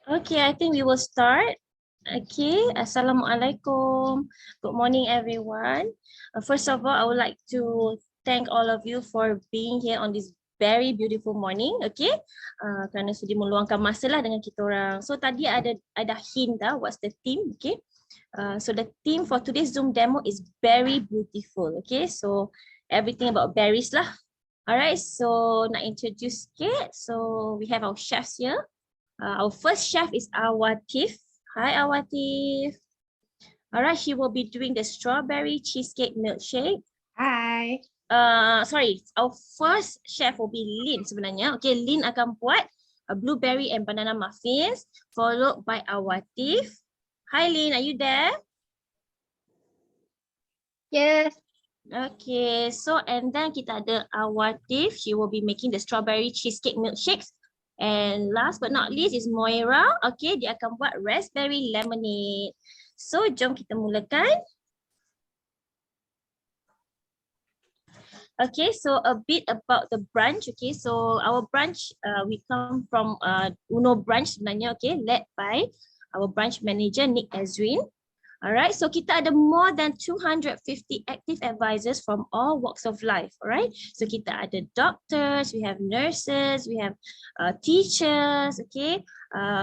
Okay, I think we will start. Okay, Assalamualaikum. Good morning, everyone. First of all, I would like to thank all of you for being here on this very beautiful morning. Okay, kerana sudi meluangkan masa lah dengan kita orang. So tadi ada hint dah what's the theme. Okay, so the theme for today's Zoom demo is very beautiful. Okay, so everything about berries lah. Alright, so nak introduce sikit. So we have our chefs here. Our first chef is Awatif. Hi Awatif. Alright, she will be doing the strawberry cheesecake milkshake. Hi. Sorry, our first chef will be Lynn sebenarnya. Okay, Lynn akan buat blueberry and banana muffins, followed by Awatif. Hi Lynn, are you there? Yes. Okay, so and then kita ada Awatif. She will be making the strawberry cheesecake milkshakes. And last but not least is Moira. Okay, dia akan buat raspberry lemonade. So, jom kita mulakan. Okay, so a bit about the branch. Okay, so our branch, we come from Uno branch sebenarnya. Okay, led by our branch manager, Nick Ezrin. Alright, so kita ada more than 250 active advisors from all walks of life. Alright, so kita ada doctors, we have nurses, we have teachers, okay,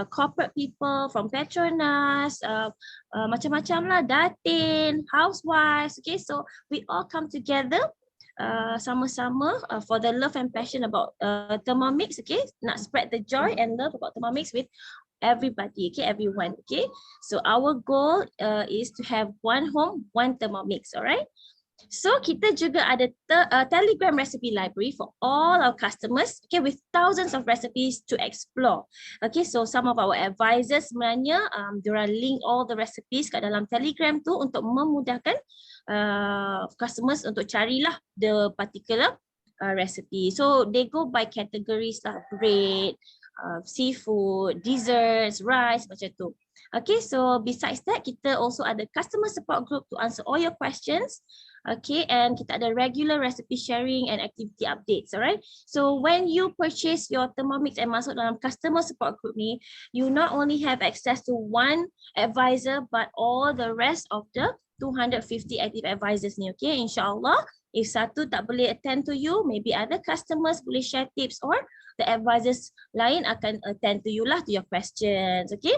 corporate people from Petronas, macam-macam lah, datin, housewives. Okay, so we all come together sama-sama for the love and passion about Thermomix. Okay, nak spread the joy and love about Thermomix with everybody, okay, everyone. Okay, so our goal is to have one home, one Thermomix. All right, so kita juga ada Telegram recipe library for all our customers, okay, with thousands of recipes to explore. Okay, so some of our advisors sebenarnya diorang link all the recipes kat dalam Telegram tu untuk memudahkan customers untuk carilah the particular recipe. So they go by categories lah, bread, seafood, desserts, rice, macam tu. Okay, so besides that, kita also ada customer support group to answer all your questions. Okay, and kita ada regular recipe sharing and activity updates. Alright, so when you purchase your Thermomix and masuk dalam customer support group ni, you not only have access to one advisor but all the rest of the 250 active advisors ni. Okay, insyaAllah, if satu tak boleh attend to you, maybe other customers boleh share tips or the advisors lain akan attend to you lah, to your questions. Okay,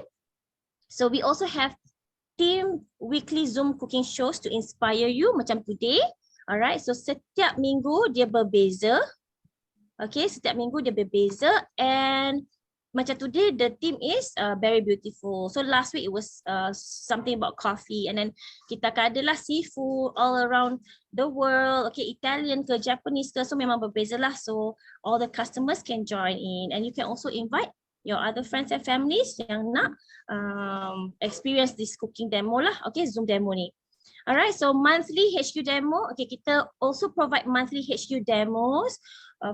so we also have team weekly Zoom cooking shows to inspire you macam today. Alright, so setiap minggu dia berbeza. Okay, setiap minggu dia berbeza, and macam today the theme is very beautiful. So last week it was something about coffee, and then kita akan adalah seafood all around the world. Okay, Italian ke Japanese ke, so memang berbeza lah. So all the customers can join in, and you can also invite your other friends and families yang nak experience this cooking demo lah. Okay, Zoom demo ni. Alright, so monthly HQ demo. Okay, kita also provide monthly HQ demos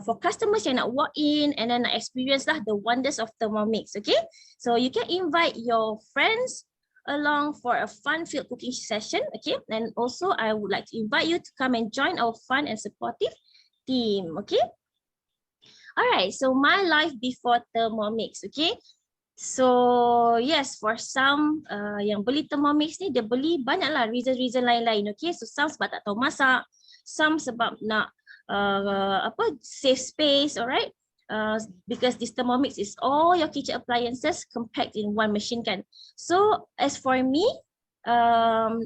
for customers yang nak walk in and then nak experience lah the wonders of Thermomix. Okay, so you can invite your friends along for a fun-filled cooking session. Okay, and also I would like to invite you to come and join our fun and supportive team. Okay, alright, so my life before Thermomix. Okay, so yes, for some yang beli Thermomix ni, dia beli banyaklah reason lain-lain. Okay, so some sebab tak tahu masak, some sebab nak save space. Alright, because this Thermomix is all your kitchen appliances compact in one machine kan. So as for me,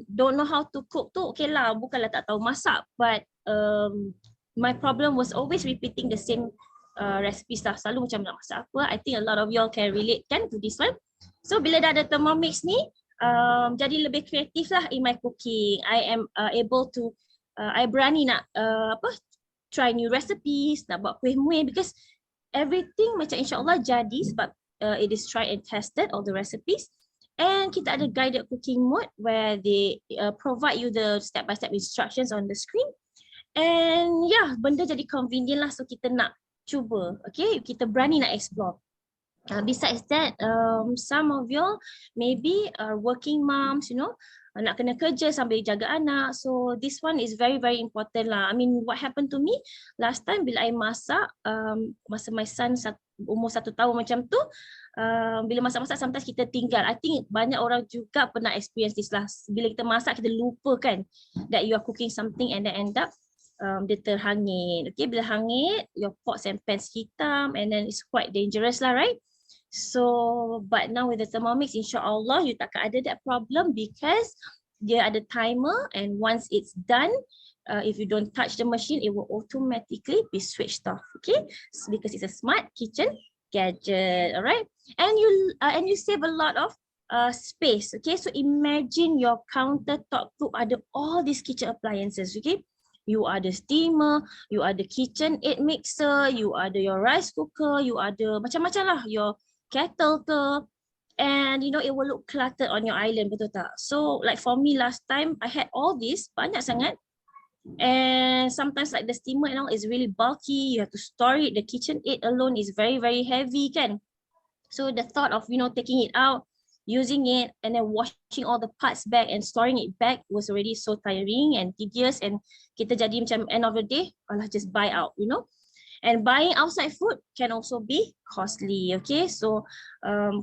don't know how to cook tu, okay lah, bukanlah tak tahu masak, but my problem was always repeating the same recipes lah, selalu macam nak masak apa. I think a lot of y'all can relate kan to this one. So bila dah ada Thermomix ni, jadi lebih kreatif lah in my cooking. I am able to, I berani nak try new recipes, nak buat kuih muih, because everything macam insyaAllah jadi sebab it is tried and tested, all the recipes. And kita ada guided cooking mode where they provide you the step-by-step instructions on the screen. And yeah, benda jadi convenient lah, so kita nak cuba. Okay, kita berani nak explore. Besides that, some of you maybe are working moms, you know, nak kena kerja sambil jaga anak. So this one is very very important lah. I mean, what happened to me last time bila I masak, masa my son umur 1 tahun macam tu, bila masak-masak sometimes kita tinggal. I think banyak orang juga pernah experience this lah. Bila kita masak kita lupa kan that you are cooking something and then end up dia terhangit. Okay, bila hangit your pots and pans hitam and then it's quite dangerous lah, right? So, but now with the Thermomix, insyaAllah you takkan ada that problem because dia ada timer and once it's done, if you don't touch the machine, it will automatically be switched off. Okay, so because it's a smart kitchen gadget, alright? And you save a lot of space. Okay, so imagine your countertop tu ada all these kitchen appliances. Okay, you ada steamer, you ada kitchen aid mixer, you ada your rice cooker, you ada macam-macam lah, your kettle ke, and you know it will look cluttered on your island, betul tak? So like for me last time I had all this banyak sangat, and sometimes like the steamer and all is really bulky, you have to store it, the kitchen aid alone is very very heavy kan. So the thought of taking it out, using it and then washing all the parts back and storing it back was already so tiring and tedious, and kita jadi macam end of the day, alah just buy out, And buying outside food can also be costly. Okay, so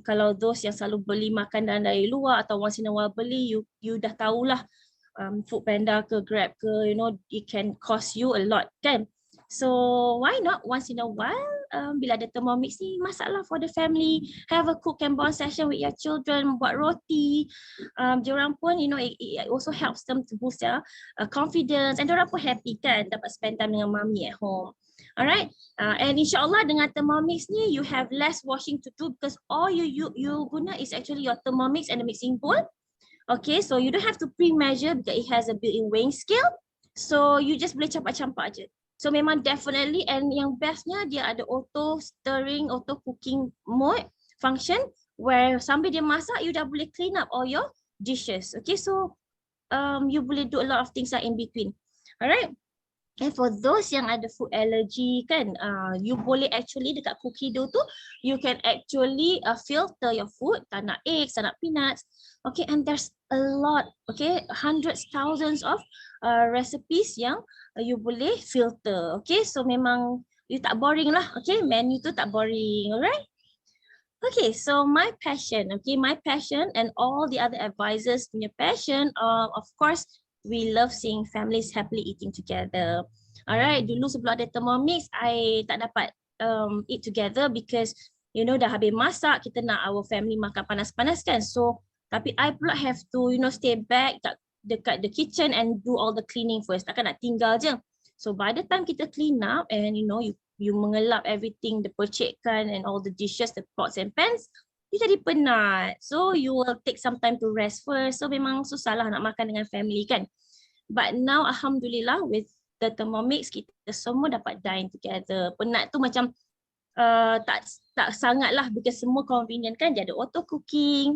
kalau those yang selalu beli makanan dari luar atau once in a while beli, you dah tahulah, Food Panda ke Grab ke, it can cost you a lot kan. So why not once in a while, bila ada Thermomix ni, masaklah for the family, have a cook and bond session with your children, buat roti. Diorang pun, it also helps them to boost their confidence, and diorang pun happy kan, dapat spend time dengan mami at home. Alright, and insyaAllah dengan Thermomix ni, you have less washing to do because all you guna is actually your Thermomix and the mixing bowl. Okay, so you don't have to pre-measure because it has a built-in weighing scale. So you just boleh campak-campak je. So memang definitely, and yang bestnya dia ada auto stirring, auto cooking mode function where sambil dia masak, you dah boleh clean up all your dishes. Okay, so you boleh do a lot of things like in between. Alright. And for those yang ada food allergy kan, you boleh actually dekat cookie dough tu, you can actually filter your food, tak nak eggs, tak nak peanuts. Okay, and there's a lot, okay, hundreds, thousands of recipes yang you boleh filter. Okay, so memang you tak boring lah. Okay, menu tu tak boring, alright? Okay, so my passion, and all the other advisors punya passion, of course, we love seeing families happily eating together. Alright, dulu sebelum ada Thermomix, I tak dapat eat together because dah habis masak, kita nak our family makan panas-panas kan. So, tapi I pula have to stay back dekat the kitchen and do all the cleaning first. Takkan nak tinggal je. So, by the time kita clean up and you mengelap everything, the percikkan and all the dishes, the pots and pans, you jadi penat. So you will take some time to rest first. So memang susah lah nak makan dengan family kan. But now Alhamdulillah with the Thermomix, kita semua dapat dine together. Penat tu macam tak sangat lah because semua convenient kan. Dia ada auto cooking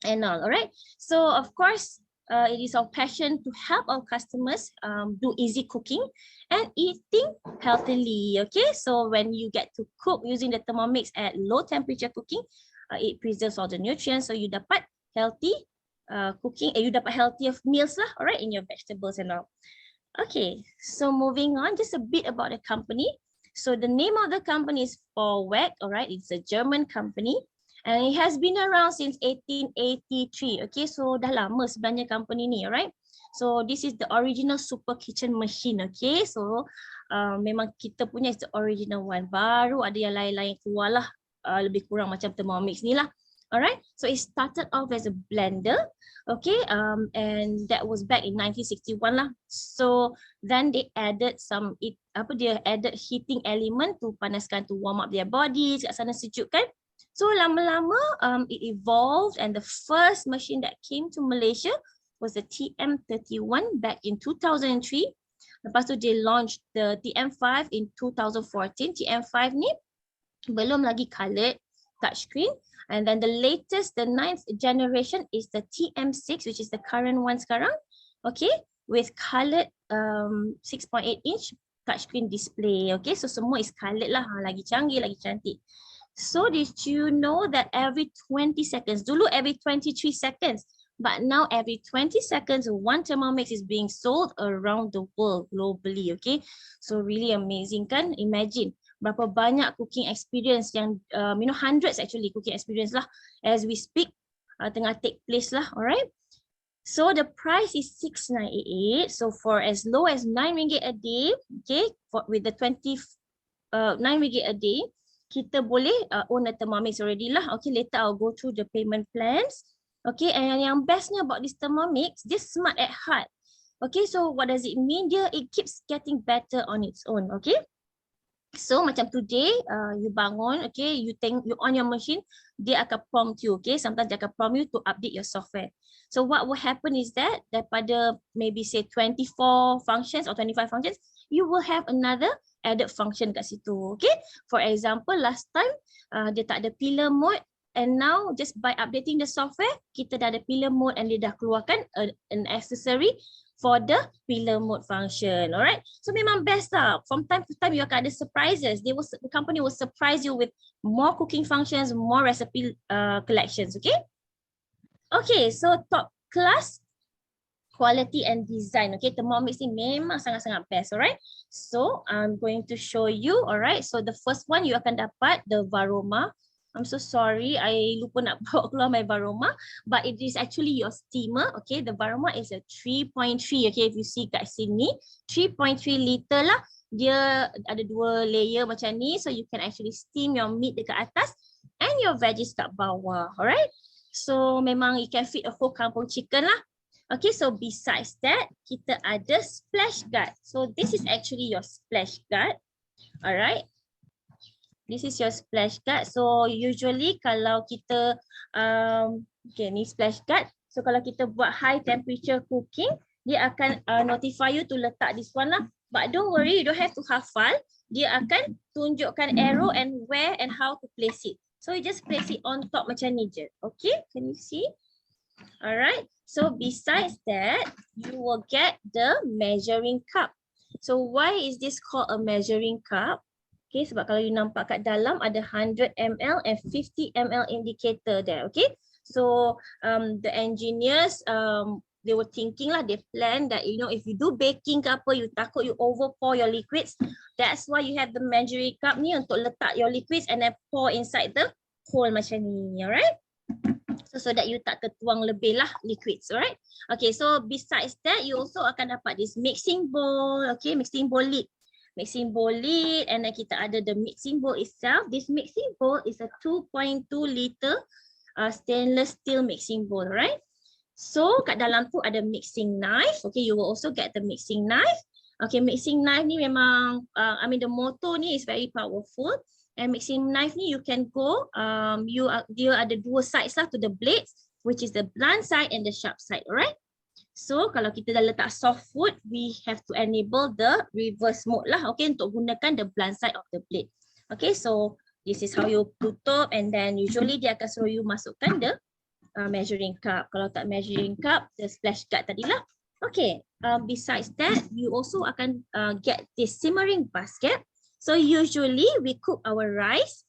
and all. Alright. So of course, it is our passion to help our customers do easy cooking and eating healthily. Okay. So when you get to cook using the Thermomix at low temperature cooking, it preserves all the nutrients, so you dapat healthy cooking, you dapat healthier meals lah, alright, in your vegetables and all. Okay, so moving on, just a bit about the company. So the name of the company is Forweg, alright, it's a German company and it has been around since 1883. Okay, so dah lama sebenarnya company ni, alright. So this is the original super kitchen machine. Okay, so memang kita punya is the original one. Baru ada yang lain-lain keluar lah. Lebih kurang macam Thermomix ni lah. Alright, so it started off as a blender, okay, and that was back in 1961 lah. So then they added added heating element to panaskan, to warm up their bodies, kat sana sejuk kan. So lama-lama it evolved, and the first machine that came to Malaysia was the TM31 back in 2003. Lepas tu they launched the TM5 in 2014. TM5 ni belum lagi colored touchscreen, and then the latest, the 9th generation is the TM6, which is the current one sekarang, okay, with colored 6.8 inch touchscreen display. Okay, so semua is colored lah, lagi canggih, lagi cantik. So did you know that every 20 seconds, dulu every 23 seconds, But now every 20 seconds, one Thermomix is being sold around the world globally. Okay, so really amazing kan? Imagine berapa banyak cooking experience yang hundreds actually cooking experience lah as we speak tengah take place lah. Alright. So the price is 698. So for as low as 9 ringgit a day, okay, with the 9 ringgit a day, kita boleh own a Thermomix already lah. Okay, later I'll go through the payment plans. Okay, and yang bestnya about this Thermomix, this smart at heart. Okay, so what does it mean? It keeps getting better on its own. Okay. So macam today, you bangun, okay, you on your machine, dia akan prompt you, okay. Sometimes dia akan prompt you to update your software. So what will happen is that daripada maybe say 24 functions or 25 functions, you will have another added function kat situ, okay. For example, last time dia tak ada pillar mode, and now just by updating the software, kita dah ada pillar mode and dia dah keluarkan an accessory for the pillar mode function. Alright, so memang best lah. From time to time you akan ada surprises. The company will surprise you with more cooking functions, more recipe collections. Okay. Okay, so top class quality and design. Okay, Thermomix ni memang sangat-sangat best. Alright, so I'm going to show you. Alright, so the first one you akan dapat the Varoma. I'm so sorry, I lupa nak bawa keluar my Varoma, but it is actually your steamer. Okay, the Varoma is a 3.3. Okay, if you see kat sini, 3.3 liter lah. Dia ada 2 layer macam ni, so you can actually steam your meat dekat atas and your veggies kat bawah. Alright, so memang you can feed a whole kampung chicken lah. Okay, so besides that, kita ada splash guard. So this is actually your splash guard. Alright. This is your splash guard. So usually kalau kita okay, ni splash guard. So kalau kita buat high temperature cooking, dia akan notify you to letak this one lah. But don't worry, you don't have to hafal. Dia akan tunjukkan arrow and where and how to place it. So you just place it on top macam ni je. Okay, can you see? Alright. So besides that, you will get the measuring cup. So why is this called a measuring cup? Okay, sebab kalau you nampak kat dalam ada 100 ml and 50 ml indicator there. Okay, so the engineers they were thinking lah, they plan that if you do baking ke apa, you takut you overpour your liquids. That's why you have the measuring cup ni untuk letak your liquids and then pour inside the hole macam ni. Alright, so that you tak tertuang lebih lah liquids. Alright, okay, so besides that, you also akan dapat this mixing bowl. Okay, mixing bowl lid. Mixing bowl lid, and then kita ada the mixing bowl itself. This mixing bowl is a 2.2 liter stainless steel mixing bowl, right? So kat dalam tu ada mixing knife. Okay, you will also get the mixing knife. Okay, mixing knife ni memang, the motor ni is very powerful. And mixing knife ni you can go, dia ada 2 sides lah to the blades, which is the blunt side and the sharp side, alright? So kalau kita dah letak soft food, we have to enable the reverse mode lah, okay, untuk gunakan the blunt side of the blade. Okay, so this is how you tutup, and then usually dia akan suruh you masukkan the measuring cup. Kalau tak measuring cup, the splash guard tadilah. Okay, besides that, you also akan get this simmering basket. So usually we cook our rice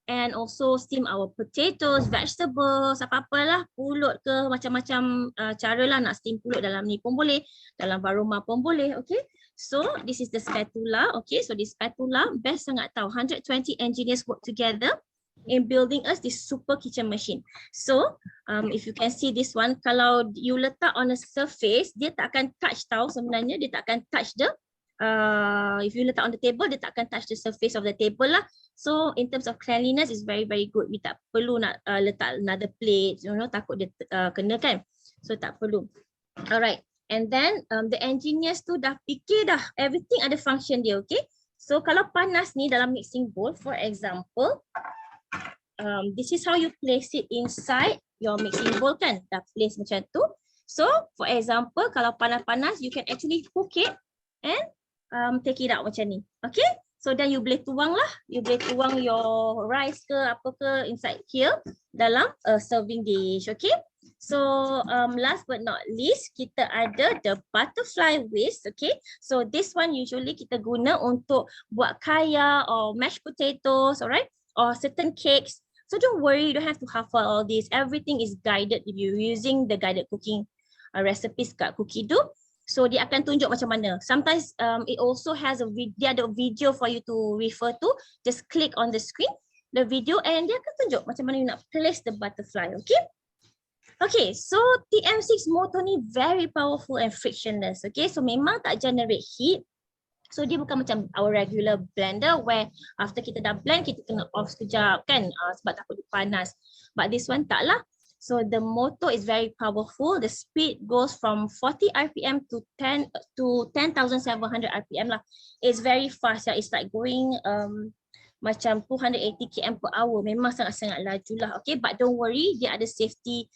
and also steam our potatoes, vegetables, apa-apalah, pulut ke, macam-macam cara lah nak steam pulut. Dalam ni pun boleh, dalam Varoma pun boleh, okay. So this is the spatula, okay. So this spatula best sangat tahu. 120 engineers work together in building us this super kitchen machine. So if you can see this one, kalau you letak on a surface, dia tak akan touch tahu sebenarnya, dia tak akan touch the if you letak on the table, dia tak akan touch the surface of the table lah. So in terms of cleanliness, is very good. We tak perlu nak letak another plate, takut dia kena kan. So tak perlu. Alright, and then the engineers tu dah fikir dah, everything ada function dia, okay. So kalau panas ni dalam mixing bowl, for example, this is how you place it inside your mixing bowl kan. Dah place macam tu. So for example, kalau panas-panas, you can actually hook it and take it out macam ni, okay. So then you boleh tuang lah, you boleh tuang your rice ke apa ke inside here dalam serving dish, okay. So last but not least, kita ada the butterfly whisk, okay. So this one usually kita guna untuk buat kaya or mashed potatoes, alright, or certain cakes. So don't worry, you don't have to hafal all this. Everything is guided if you're using the guided cooking recipes kat Cookie Do. So dia akan tunjuk macam mana. Sometimes it also has dia ada video for you to refer to. Just click on the screen, the video, and dia akan tunjuk macam mana you nak place the butterfly. Okay. Okay, so TM6 motor ni very powerful and frictionless. Okay, so memang tak generate heat. So dia bukan macam our regular blender where after kita dah blend, kita kena off sekejap kan sebab takut dia panas. But this one tak lah. So the motor is very powerful. The speed goes from 40 RPM to 10,700 RPM lah. It's very fast. It's like going macam 280 km per hour. Memang sangat-sangat laju lah. Okay, but don't worry, dia ada safety,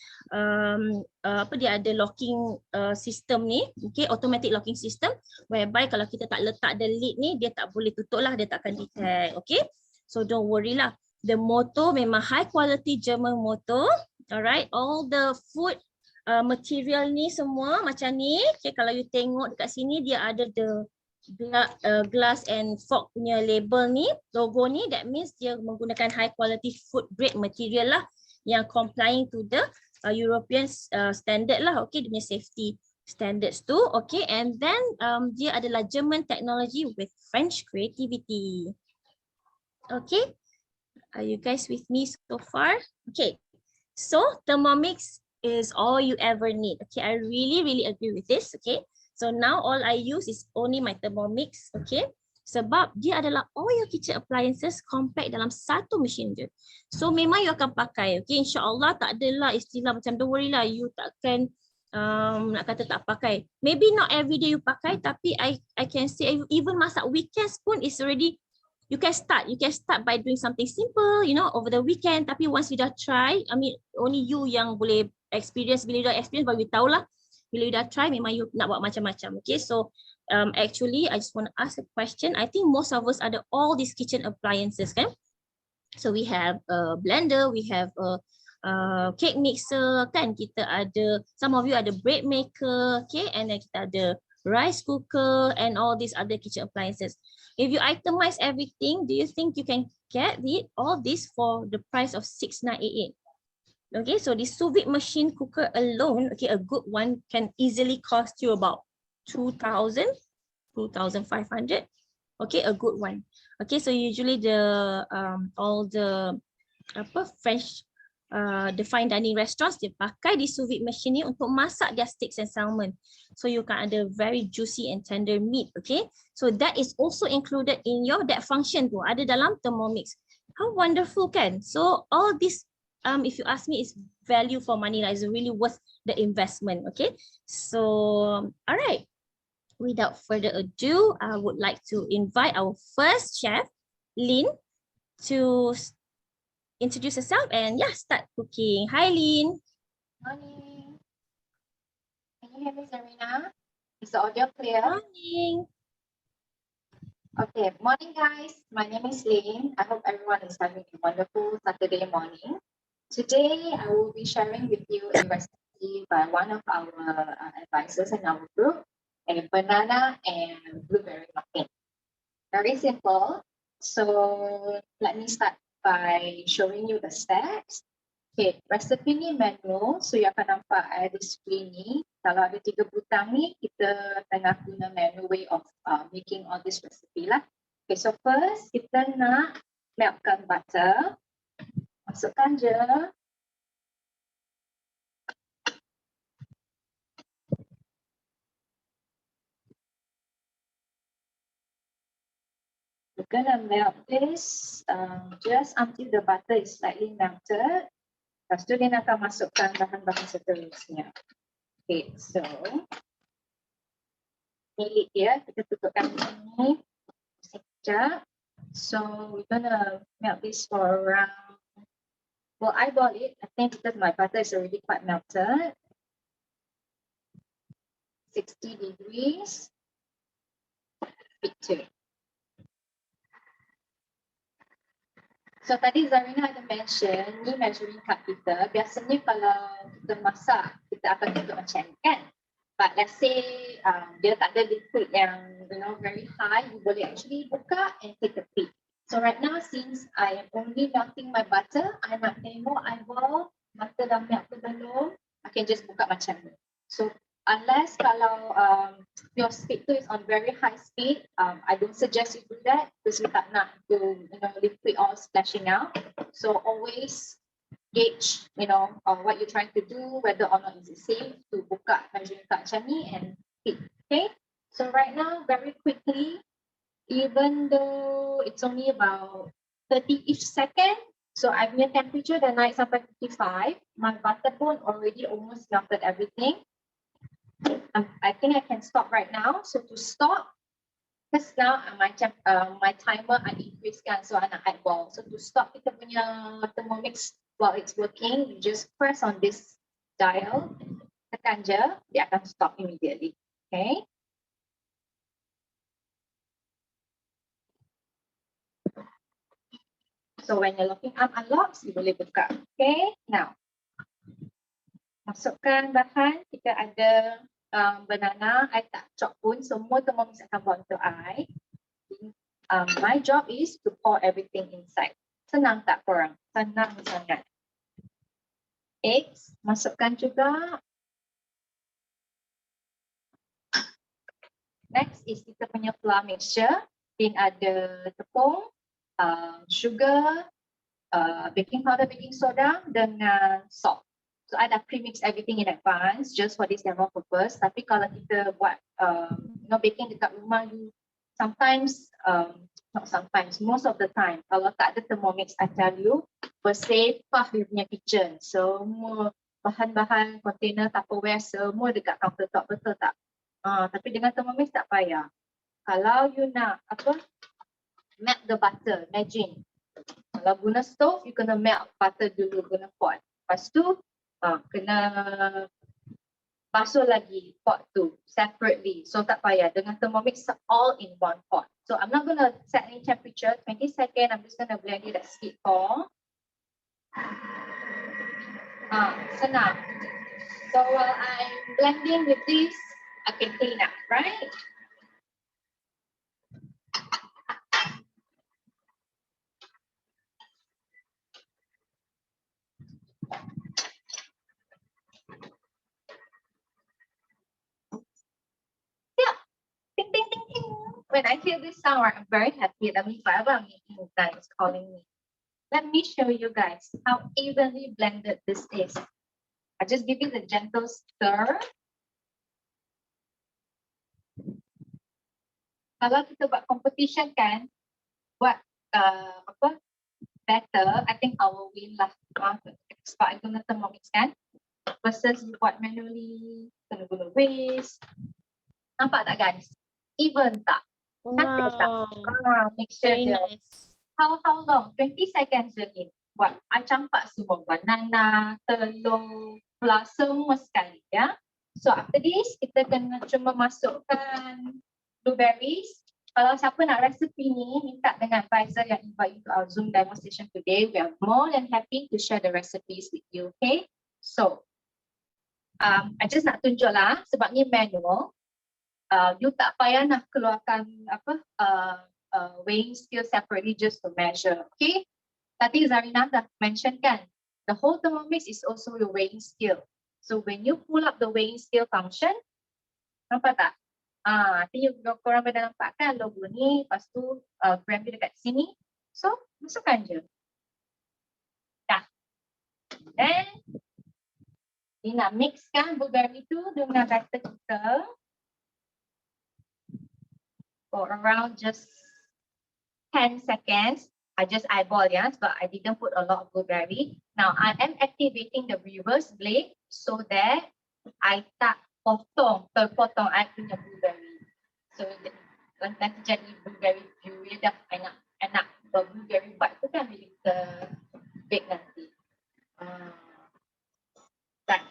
dia ada locking system ni. Okay, automatic locking system whereby kalau kita tak letak the lid ni, dia tak boleh tutup lah, dia tak akan detect. Okay, so don't worry lah. The motor memang high quality German motor. Alright, all the food material ni semua macam ni. Okay, kalau you tengok dekat sini, dia ada the glass and fork punya label ni, logo ni, that means dia menggunakan high quality food grade material lah yang complying to the European standard lah. Okay, dia punya safety standards tu. Okay, and then dia adalah German technology with French creativity. Okay, are you guys with me so far? Okay, so Thermomix is all you ever need. Okay, I really agree with this. Okay, so now all I use is only my Thermomix, okay? Sebab dia adalah all your kitchen appliances compact dalam satu mesin je. So memang you akan pakai, okay? InsyaAllah tak adalah istilah macam don't worry lah, you takkan nak kata tak pakai. Maybe not every day you pakai, tapi I can say even masak weekends pun is already, you can start by doing something simple, you know, over the weekend. Tapi once you dah try, I mean only you yang boleh experience, bila you dah experience baru you tahulah. Bila you dah try, memang you nak buat macam-macam. Okay, so actually I just want to ask a question. I think most of us ada all these kitchen appliances kan. So we have a blender, we have a cake mixer kan. Kita ada, some of you ada bread maker, okay, and then kita ada rice cooker and all these other kitchen appliances. If you itemize everything, do you think you can get all this for the price of 6,988? Okay, so this sous vide machine cooker alone, okay, a good one can easily cost you about 2,000, 2,500. Okay, a good one. Okay, so usually the all the French the fine dining restaurants, dia pakai di sous vide machine ni untuk masak their steaks and salmon. So you can ada very juicy and tender meat. Okay, so that is also included in that function tu, ada dalam Thermomix. How wonderful kan? So all this, if you ask me, is value for money. It's really worth the investment. Okay, so all right. Without further ado, I would like to invite our first chef, Lynn, to introduce herself and start cooking. Hi, Lynn. Morning. Can you hear me, Zarina? Is the audio clear? Morning. Okay, morning guys. My name is Lynn. I hope everyone is having a wonderful Saturday morning. Today, I will be sharing with you a recipe by one of our advisors in our group, a banana and blueberry muffin. Very simple. So let me start by showing you the steps. Okay, recipe ni manual. So you akan nampak di screen ni. Kalau ada 3 butang ni, kita tengah guna manual way of making all this recipe lah. Okay, so first kita nak meltkan butter. Masukkan je. We're gonna melt this just until the butter is slightly melted. Lepas tu dia akan masukkan bahan-bahan seterusnya. Okay, so milik dia, kita tutupkan ini sekejap. So we're gonna melt this for around, well, eyeball it. I think because my butter is already quite melted. 60 degrees. Bit too. So tadi Zarina ada mention ni measuring cup kita. Biasanya kalau kita masak, kita akan tutup macam ni kan. But let's say dia tak ada liquid yang very high, you boleh actually buka and take a peek. So right now, since I am only melting my butter, I nak tengok eyeball, butter dah melt ke belum, I can just buka macam ni. So unless kalau your speed tu is on very high speed, I don't suggest you do that because you tak nak to, liquid all splashing out. So always gauge, what you're trying to do, whether or not is it safe to buka measuring cup macam ni and hit. Okay, so right now, very quickly, even though it's only about 30-ish second, so I punya temperature dah naik sampai 55. My butter pun already almost melted everything. I think I can stop right now. So to stop, because now my timer I increase kan, so I nak eyeball. So to stop kita punya Thermomix while it's working, you just press on this dial, tekan je, dia akan stop immediately. Okay. So when your locking arm unlocks, you boleh buka. Okay, now masukkan bahan. Kita ada banana. I tak chop pun. Semua Thermomix akan buat untuk I. My job is to pour everything inside. Senang tak korang? Senang sangat. Eggs, masukkan juga. Next is kita punya flour mixture. Then ada tepung, sugar, baking powder, baking soda dengan salt. So I dah pre-mix everything in advance just for this demo purpose. Tapi kalau kita buat baking dekat rumah, you sometimes, not sometimes, most of the time, kalau tak ada Thermomix, I tell you, bersepah you punya kitchen. Semua bahan-bahan, container, Tupperware, semua dekat countertop, betul tak? Tapi dengan Thermomix tak payah. Kalau you nak melt the butter, imagine. Kalau guna stove, you kena melt butter dulu, guna pot. Lepas tu, kena basuh lagi pot tu separately. So tak payah. Dengan Thermomix, all in one pot. So I'm not going to set any temperature, 20 seconds. I'm just going to blend it at speed 4. Senang. So while I'm blending with this, I can clean up, right? Ting, ting, ting, ting. When I hear this sound, I'm very happy. That means whatever I'm making is done, it's calling me. Let me show you guys how evenly blended this is. I just give it a gentle stir. Kalau kita buat competition kan, buat better, I think I will win lah. Sebab I guna Thermomix kan, versus you buat manually, kena guna waste. Nampak tak guys? Even tak? Cantik tak? Make sure dia. Nice. How long? 20 seconds lagi. Buat I campak semua. Banana, telur, flour, semua sekali ya. So after this, kita kena cuma masukkan blueberries. Kalau siapa nak resepi ni, minta dengan advisor yang invite you to our Zoom demonstration today. We are more than happy to share the recipes with you, okay? So, I just nak tunjuk lah, sebab ni manual. You tak payah nak keluarkan weighing scale separately just to measure, okay? Tadi Zarina dah mention kan, the whole Thermomix is also your weighing scale. So when you pull up the weighing scale function, nampak tak? Nanti korang pada nampak kan logo ni, lepas tu gram dia dekat sini. So, masukkan je. Dah. Then, ni nak mixkan blueberry tu dengan batter kita. For around just 10 seconds. I just eyeball ya, sebab I didn't put a lot of blueberry. Now, I am activating the reverse blade so that I tak terpotong I punya blueberry. So, nanti jadi blueberry puree dah enak. Blueberry bite tu kan bila kita bake nanti. Done.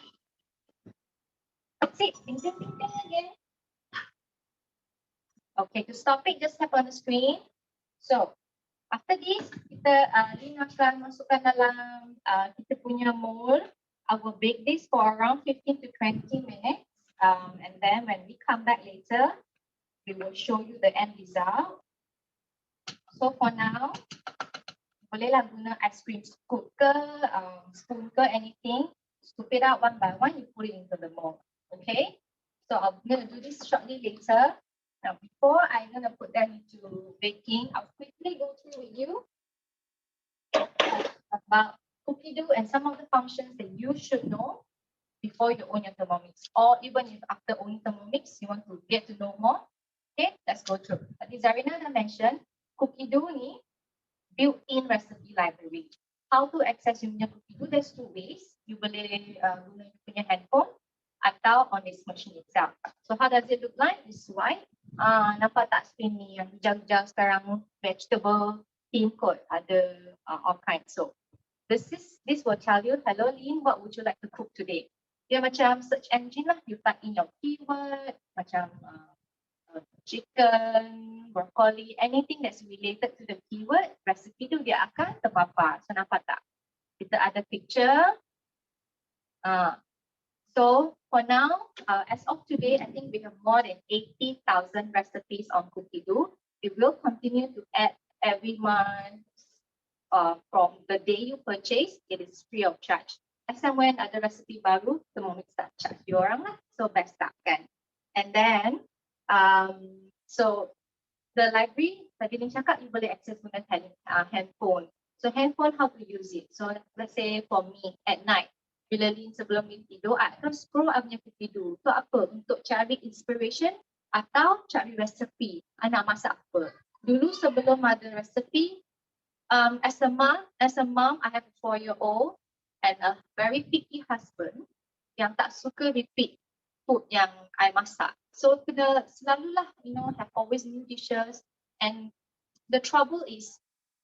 That's it. Ting, ting, ting, ting again. Okay, to stop it, just tap on the screen. So, after this, kita Lynn akan masukkan dalam kita punya mold. I will bake this for around 15 to 20 minutes. And then when we come back later, we will show you the end result. So for now, bolehlah guna ice cream scoop ke, spoon ke, anything. Scoop it out one by one, you put it into the mold. Okay? So I'm going to do this shortly later. Now, before I'm going to put them into baking, I'll quickly go through with you about cookie dough and some of the functions that you should know before you own your Thermomix. Or even if after owning Thermomix, you want to get to know more. Okay, let's go through. Tadi Zarina dah mention, cookie dough ni built-in recipe library. How to access you punya cookie dough? There's two ways. You boleh guna you punya handphone atau on this machine itself. So how does it look like? This is why. Nampak tak screen ni yang hijau-hijau sekarang, vegetable, theme code, ada all kinds. So this will tell you, hello Lynn, what would you like to cook today? Dia macam search engine lah. You type in your keyword, macam chicken, broccoli, anything that's related to the keyword, recipe tu dia akan terpapar. So nampak tak? Kita ada picture. So for now, as of today, I think we have more than 80,000 recipes on cookie dough. We will continue to add every month. From the day you purchase, it is free of charge. As and when ada recipe baru, Thermomix tak charge you orang lah. So best tak kan? And then, so the library, tadi Lynn cakap, you boleh access dengan handphone. So handphone, how to use it? So let's say for me, at night, bila Lynn sebelum Lynn tidur, I akan scroll up punya cookie dough. Untuk apa? Untuk cari inspiration atau cari recipe. Nak masak apa? Dulu sebelum ada recipe, as a mom, I have a 4-year-old and a very picky husband yang tak suka repeat food yang I masak. So kena selalulah, have always new dishes. And the trouble is,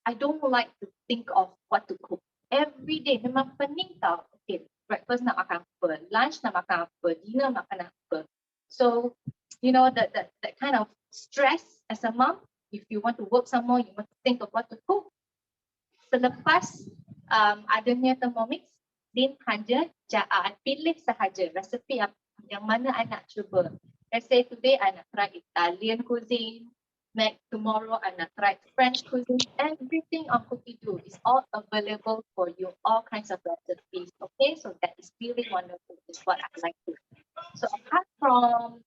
I don't like to think of what to cook. Every day, memang pening tau. Okay, breakfast nak makan apa, lunch nak makan apa, dinner makan apa. So, that kind of stress as a mom, if you want to work somewhere, you want to think of what to cook. Selepas adanya Thermomix, Lynn hanya pilih sahaja resipi yang mana I nak cuba. Let's say today I nak try Italian cuisine, tomorrow I nak try French cuisine. Everything on cookie dough is all available for you, all kinds of recipes. Okay, so that is really wonderful. Is what I like to. So apart from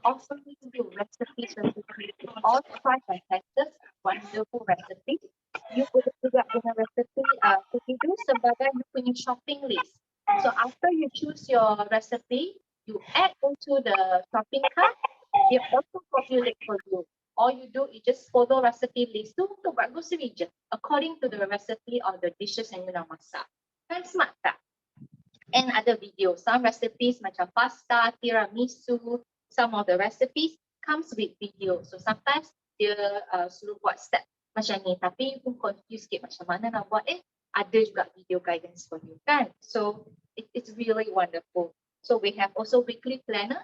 offering you recipes, all tried and tested wonderful recipes. You boleh juga guna recipe cookie dough sebagai you punya shopping list. So after you choose your recipe, you add into the shopping cart, they also populate for you. All you do is just follow recipe list tu untuk buat grocery je, according to the recipe or the dishes yang you nak masak. Kan smart tak? And other videos, some recipes macam pasta, tiramisu, some of the recipes comes with video. So sometimes dia suruh buat step macam ni, tapi you pun confuse sikit macam mana nak buat, ada juga video guidance for you kan. So it's really wonderful. So we have also weekly planner.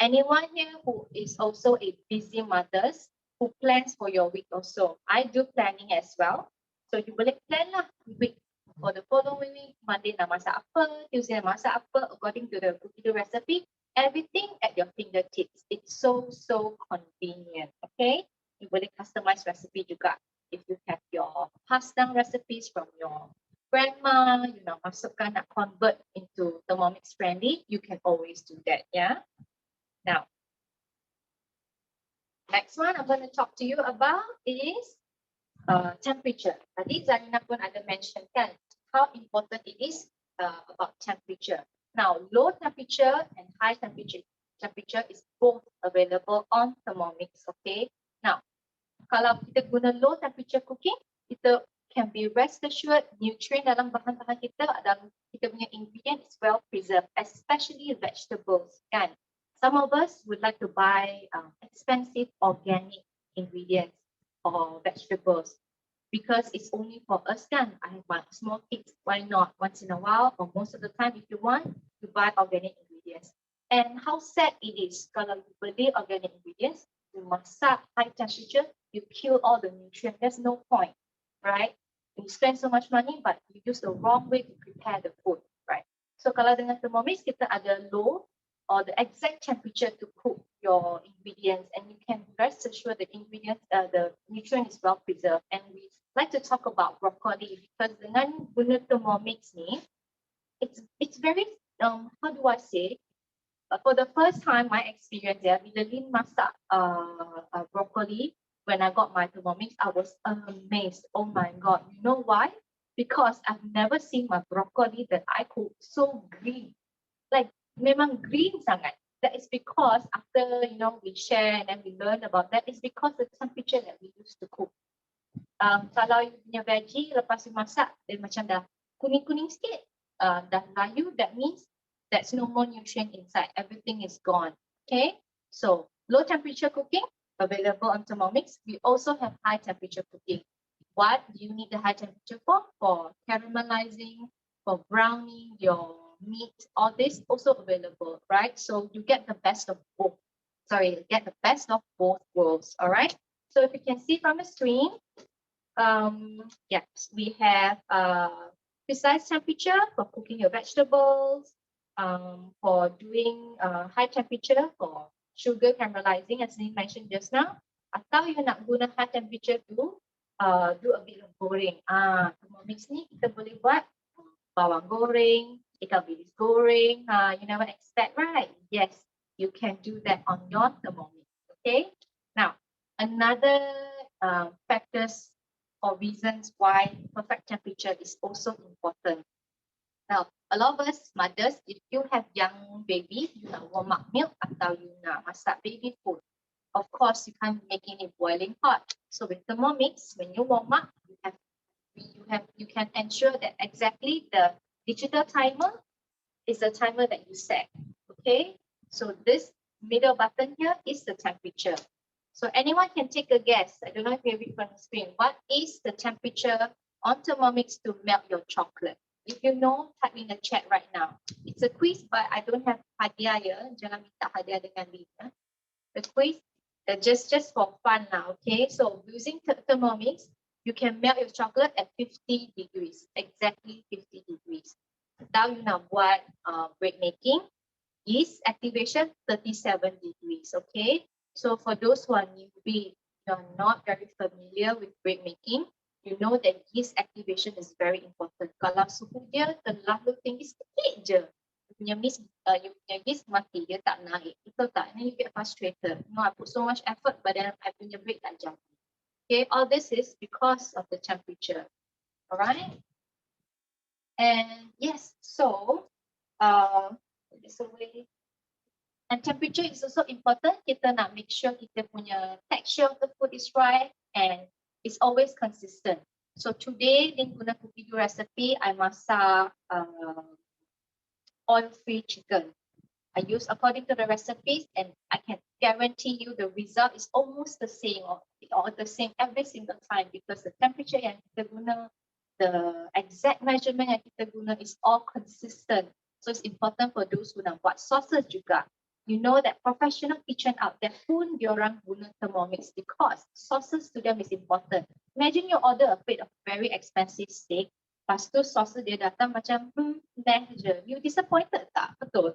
Anyone here who is also a busy mothers who plans for your week also. I do planning as well. So you boleh plan lah week for the following week. Monday nak masak apa, Tuesday nak masak apa, according to the cookie dough recipe. Everything at your fingertips. It's so convenient. Okay. You boleh customize recipe juga. If you have your passed down recipes from your grandma, you nak masukkan, nak convert into Thermomix friendly, you can always do that, yeah? Now, next one I'm going to talk to you about is temperature. Tadi Zarina pun ada mention kan, how important it is about temperature. Now, low temperature and high temperature is both available on Thermomix, okay? Now, kalau kita guna low temperature cooking, kita can be rest assured nutrient dalam bahan-bahan kita, dalam kita punya ingredient is well preserved, especially vegetables kan. Some of us would like to buy expensive organic ingredients or vegetables because it's only for us kan. I have my small kids, why not? Once in a while or most of the time if you want to buy organic ingredients. And how sad it is kalau you beli organic ingredients, you masak high temperature, you kill all the nutrients. There's no point, right? You spend so much money, but you use the wrong way to prepare the food, right? So kalau dengan Thermomix, kita ada low or the exact temperature to cook your ingredients, and you can rest assured the ingredients, the nutrient is well preserved. And we like to talk about broccoli because dengan guna Thermomix ni, it's very how do I say? For the first time, my experience there, bila Lynn masak broccoli, when I got my Thermomix, I was amazed. Oh my God. You know why? Because I've never seen my broccoli that I cook so green. Like, memang green sangat. That is because after, you know, we share and then we learn about that, it's because the temperature that we used to cook. Kalau you punya veggie, lepas you masak, dia macam dah kuning-kuning sikit. Dah layu, that means there's no more nutrient inside. Everything is gone. Okay? So, low temperature cooking, available on Thermomix. We also have high temperature cooking. What do you need the high temperature for? For caramelizing, for browning your meat, all this also available, right? So you get the best of both. Sorry, get the best of both worlds, all right? So if you can see from the screen, yes, we have precise temperature for cooking your vegetables, for doing high temperature for sugar caramelizing, as Lynn mentioned just now. Atau you nak guna high temperature to do a bit of goreng. Thermomix ni kita boleh buat bawang goreng, ikan bilis goreng. You never expect, right? Yes, you can do that on your Thermomix. Okay. Now, another factors or reasons why perfect temperature is also important. Now, a lot of us mothers, if you have young baby, you nak warm up milk atau you nak masak baby food, of course, you can't be making it boiling hot. So with Thermomix, when you warm up, you can ensure that exactly the digital timer is the timer that you set. Okay, so this middle button here is the temperature. So anyone can take a guess. I don't know if you read from the screen. What is the temperature on Thermomix to melt your chocolate? If you know, type in the chat right now. It's a quiz, but I don't have hadiah ya. Jangan minta hadiah dengan Lynn. The quiz, just for fun now. Okay, so using Thermomix, you can melt your chocolate at 50 degrees, exactly 50 degrees. Now you nak buat bread making, yeast activation 37 degrees. Okay, so for those who are newbie, you're not very familiar with bread making, you know that yeast activation is very important. Kalau suhu dia terlalu tinggi sikit je, you punya yeast mati, dia tak naik. Betul tak? And then you get frustrated. No, I put so much effort, but then I punya bread tak jadi. Okay, all this is because of the temperature. All right. And yes, so this away. And temperature is also important. Kita nak make sure kita punya texture of the food is right and it's always consistent. So today, Lynn guna cookie dough recipe. I masak oil-free chicken. I use according to the recipes, and I can guarantee you the result is almost the same or the same every single time because the temperature yang kita guna, the exact measurement yang kita guna is all consistent. So it's important for those who nak buat sauces juga. You know that professional kitchen out there pun diorang guna Thermomix because sauces to them is important. Imagine you order a plate of very expensive steak, lepas tu sauces dia datang macam meh je. You disappointed tak? Betul.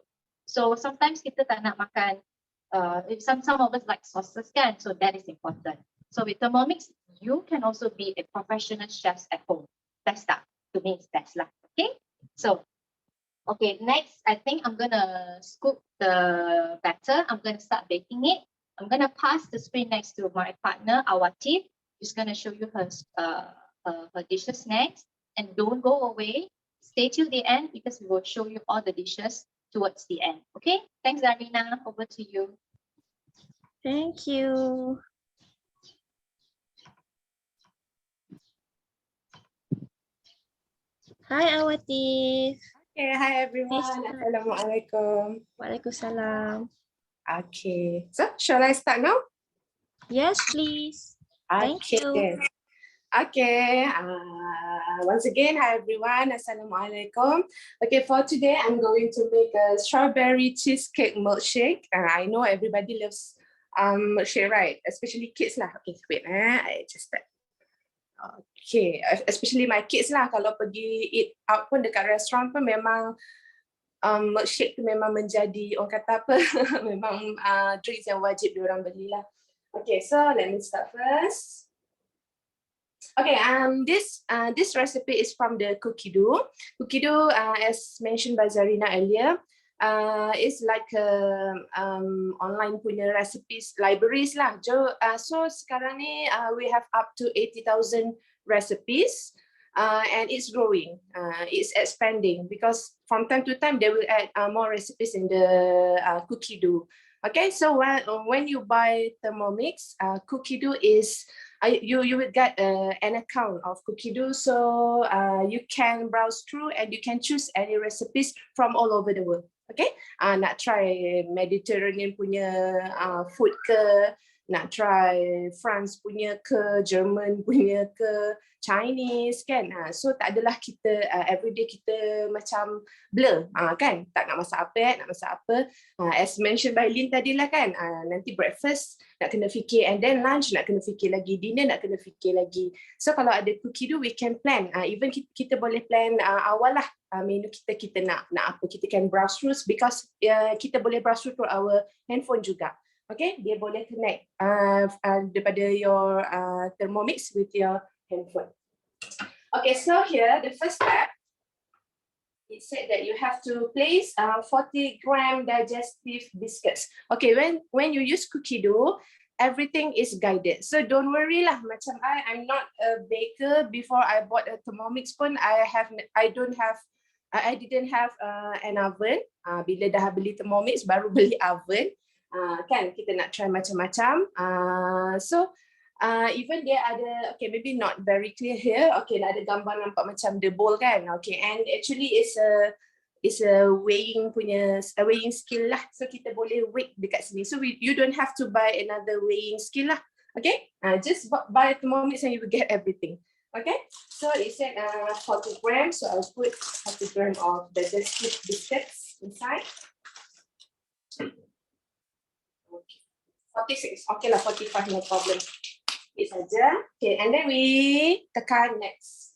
So sometimes kita tak nak makan, some of us like sauces kan, so that is important. So with Thermomix, you can also be a professional chef at home. Best tak? To me, it's best lah. Okay? So, okay, next, I think I'm gonna scoop the batter. I'm gonna start baking it. I'm gonna pass the screen next to my partner, Awatif. She's gonna show you her dishes next. And don't go away. Stay till the end because we will show you all the dishes towards the end. Okay, thanks Zarina, over to you. Thank you. Hi Awatif. Okay, hi everyone. Assalamualaikum. Waalaikumsalam. Okay, so shall I start now? Yes, please. Thank you. Okay, once again, hi everyone, Assalamualaikum. Okay, for today, I'm going to make a strawberry cheesecake milkshake. I know everybody loves milkshake, right? Especially kids lah. Okay, wait, I just start. Okay, especially my kids lah, kalau pergi eat out pun dekat restoran pun memang milkshake tu memang menjadi, orang kata apa, memang drinks yang wajib diorang belilah. Okay, so let me start first. Okay, this recipe is from the cookie dough. Cookie dough, as mentioned by Zarina earlier, is like online punya recipes libraries lah. So sekarang ni we have up to 80,000 recipes, and it's growing. It's expanding because from time to time they will add more recipes in the cookie dough. Okay, so when you buy Thermomix, cookie dough is you will get an account of cookie dough, so you can browse through and you can choose any recipes from all over the world. Okay, nak try Mediterranean punya food ke, nak try France punya ke, German punya ke, Chinese kan. So tak adalah kita everyday kita macam blur kan, tak nak masak apa, nak masak apa. As mentioned by Lynn tadi lah kan, nanti breakfast nak kena fikir, and then lunch nak kena fikir lagi, dinner nak kena fikir lagi. So kalau ada cookie dough, we can plan. Even kita boleh plan awal lah menu kita nak apa, kita can browse through because kita boleh browse through our handphone juga. Okay, dia boleh connect daripada your Thermomix with your handphone. Okay, so here the first step, it said that you have to place 40-gram digestive biscuits. Okay, when you use cookie dough, everything is guided. So don't worry lah, macam I'm not a baker. Before I bought a Thermomix pun, I didn't have an oven. Bila dah beli Thermomix, baru beli oven. Kan kita nak try macam-macam. So even dia ada, okay, maybe not very clear here. Okay, ada gambar nampak macam the bowl kan. Okay, and actually it's a weighing scale lah. So kita boleh weigh dekat sini. So you don't have to buy another weighing scale lah. Okay, just buy a Thermomix and you will get everything. Okay, so it said 40 grams. So I'll put 40 grams of digestive biscuits inside. Okay. 46. Okay lah, 45, no problem. Saja. Okay, and then we tekan next.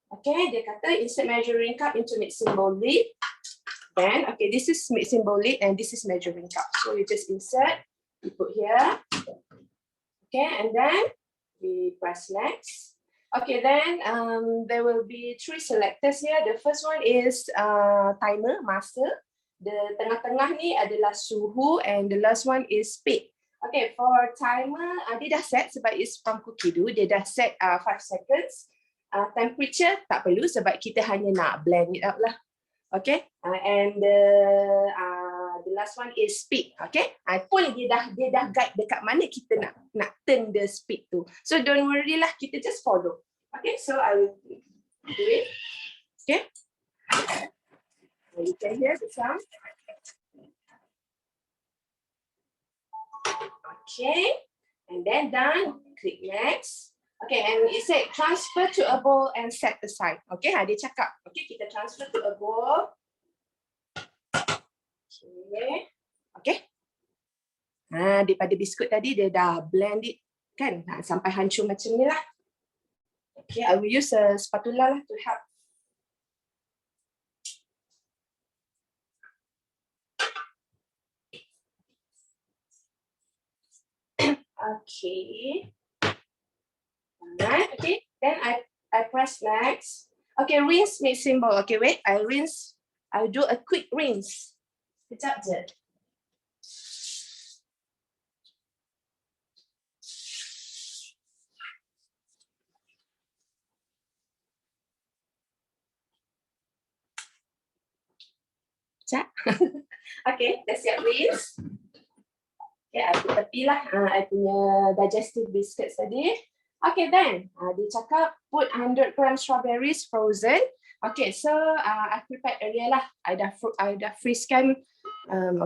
Okay, dia kata insert measuring cup into mixing bowl lid. Then, okay, this is mixing bowl lid and this is measuring cup. So you just insert, you put here. Okay, and then we press next. Okay, then there will be 3 selectors here. The first one is timer, master. The tengah-tengah ni adalah suhu, and the last one is speed. Okay, for timer, dia dah set sebab it's from cookie dough. Dia dah set 5 seconds. Temperature tak perlu sebab kita hanya nak blend it out lah. Okay, and the last one is speed. Okay, pun dia dah guide dekat mana kita nak turn the speed tu. So don't worry lah, kita just follow. Okay, so I will do it. Okay, you can hear the sound. Okay, and then done, click next. Okay, and it said transfer to a bowl and set aside. Okay, dia cakap, okay, kita transfer to a bowl. Okay. Daripada biskut tadi, dia dah blend it, kan, sampai hancur macam ni lah. Okay, I will use a spatula lah to help. Okay. Alright, okay. Then I press next. Okay, rinse mixing bowl. Okay, wait. I'll do a quick rinse. Sekejap je. Sekejap. Okay, dah siap rinse. Okay, I put tepi lah. I punya digestive biscuits tadi. Okay, then dia cakap put 100 gram strawberries frozen. Okay, so I prepared earlier lah. I dah freeze kan.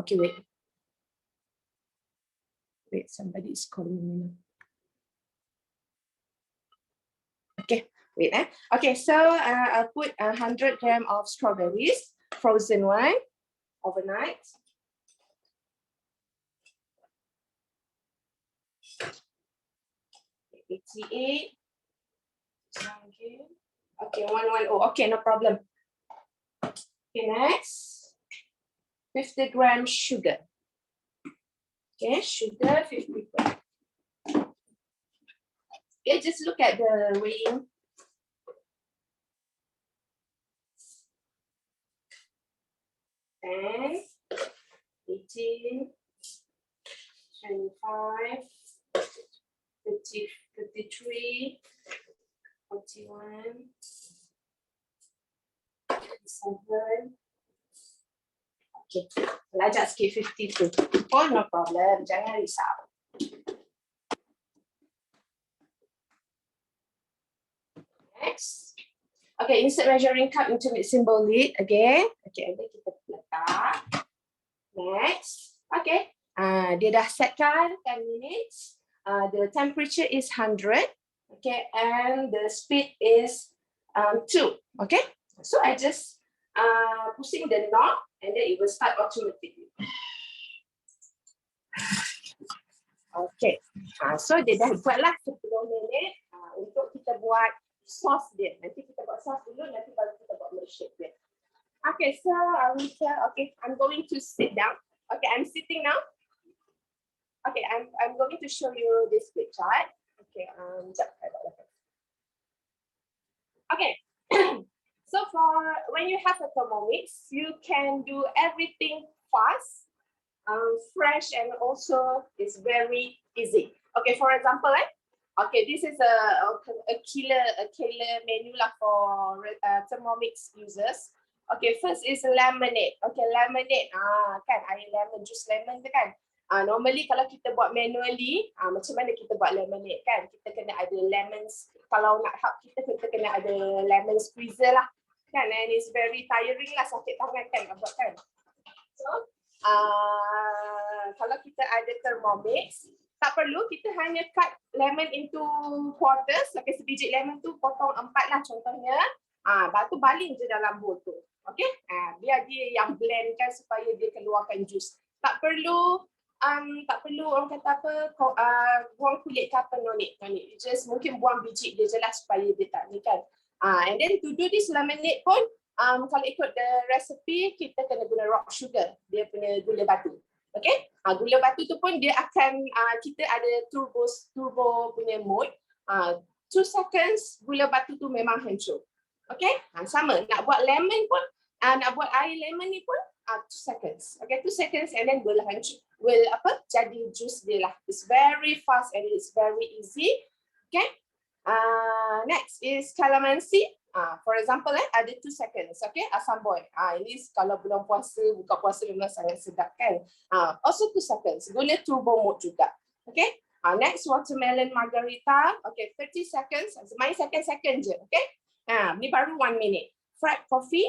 Okay, wait. Wait, somebody is calling me. Okay, wait. Okay, so I'll put 100 gram of strawberries, frozen one, overnight. $88. Okay, 110. Okay, no problem. Okay, next. 50 gram sugar. Okay, sugar, 50 gram. Okay, just look at the weighing. And 18, 25, 30, 53, 41, 47. Okay, belajar sikit 52. Oh, no problem. Jangan risau. Next. Okay, insert measuring cup into symbol lid again. Okay, and then kita letak. Next. Okay. Dia dah setkan 10 minutes. The temperature is 100. Okay, and the speed is 2. Okay. So I just pushing the knob and then it will start automatically. Okay. So dia dah buatlah 10 minit untuk kita buat sos dia. Nanti kita buat sos dulu, nanti baru kita buat milkshake dia. Okay, so okay, I'm going to sit down. Okay, I'm sitting now. Okay, I'm going to show you this flip chart. Okay, okay. So for when you have a Thermomix, you can do everything fast, fresh, and also it's very easy. Okay, for example, okay, this is a killer menu lah for Thermomix users. Okay, first is lemonade. Okay, lemonade. Kan air lemon, juice lemon tu kan. Normally kalau kita buat manually, macam mana kita buat lemonade kan? Kita kena ada lemons. Kalau nak help kita kena ada lemon squeezer lah. Kan? And it's very tiring lah, sakit tangan kan nak buat kan. So, kalau kita ada Thermomix, tak perlu, kita hanya cut lemon into quarters. Okay, sebiji lemon tu potong 4 lah contohnya. Lepas tu baling je dalam bowl tu. Okay, biar dia yang blend kan supaya dia keluarkan jus. Tak perlu orang kata apa, buang kulit ke apa, no need. Just mungkin buang biji dia je lah supaya dia tak ni kan. And then to do this lemonade pun, kalau ikut the recipe, kita kena guna rock sugar. Dia punya gula batu. Okay, gula batu tu pun dia akan, kita ada turbo punya mode. 2 seconds, gula batu tu memang hancur. Okay, sama. Nak buat lemon pun, nak buat air lemon ni pun 2 seconds. Okay, 2 seconds and then will hancur. Will jadi juice dia lah. It's very fast and it's very easy. Okay. Next is calamansi. For example, ada 2 seconds. Okay, asam boy. Ini kalau belum puasa, buka puasa memang sangat sedap kan. Also 2 seconds. Guna turbo mode juga. Okay. Next, watermelon margarita. Okay, 30 seconds. Main second je. Okay. Ni baru 1 minute. Fried coffee.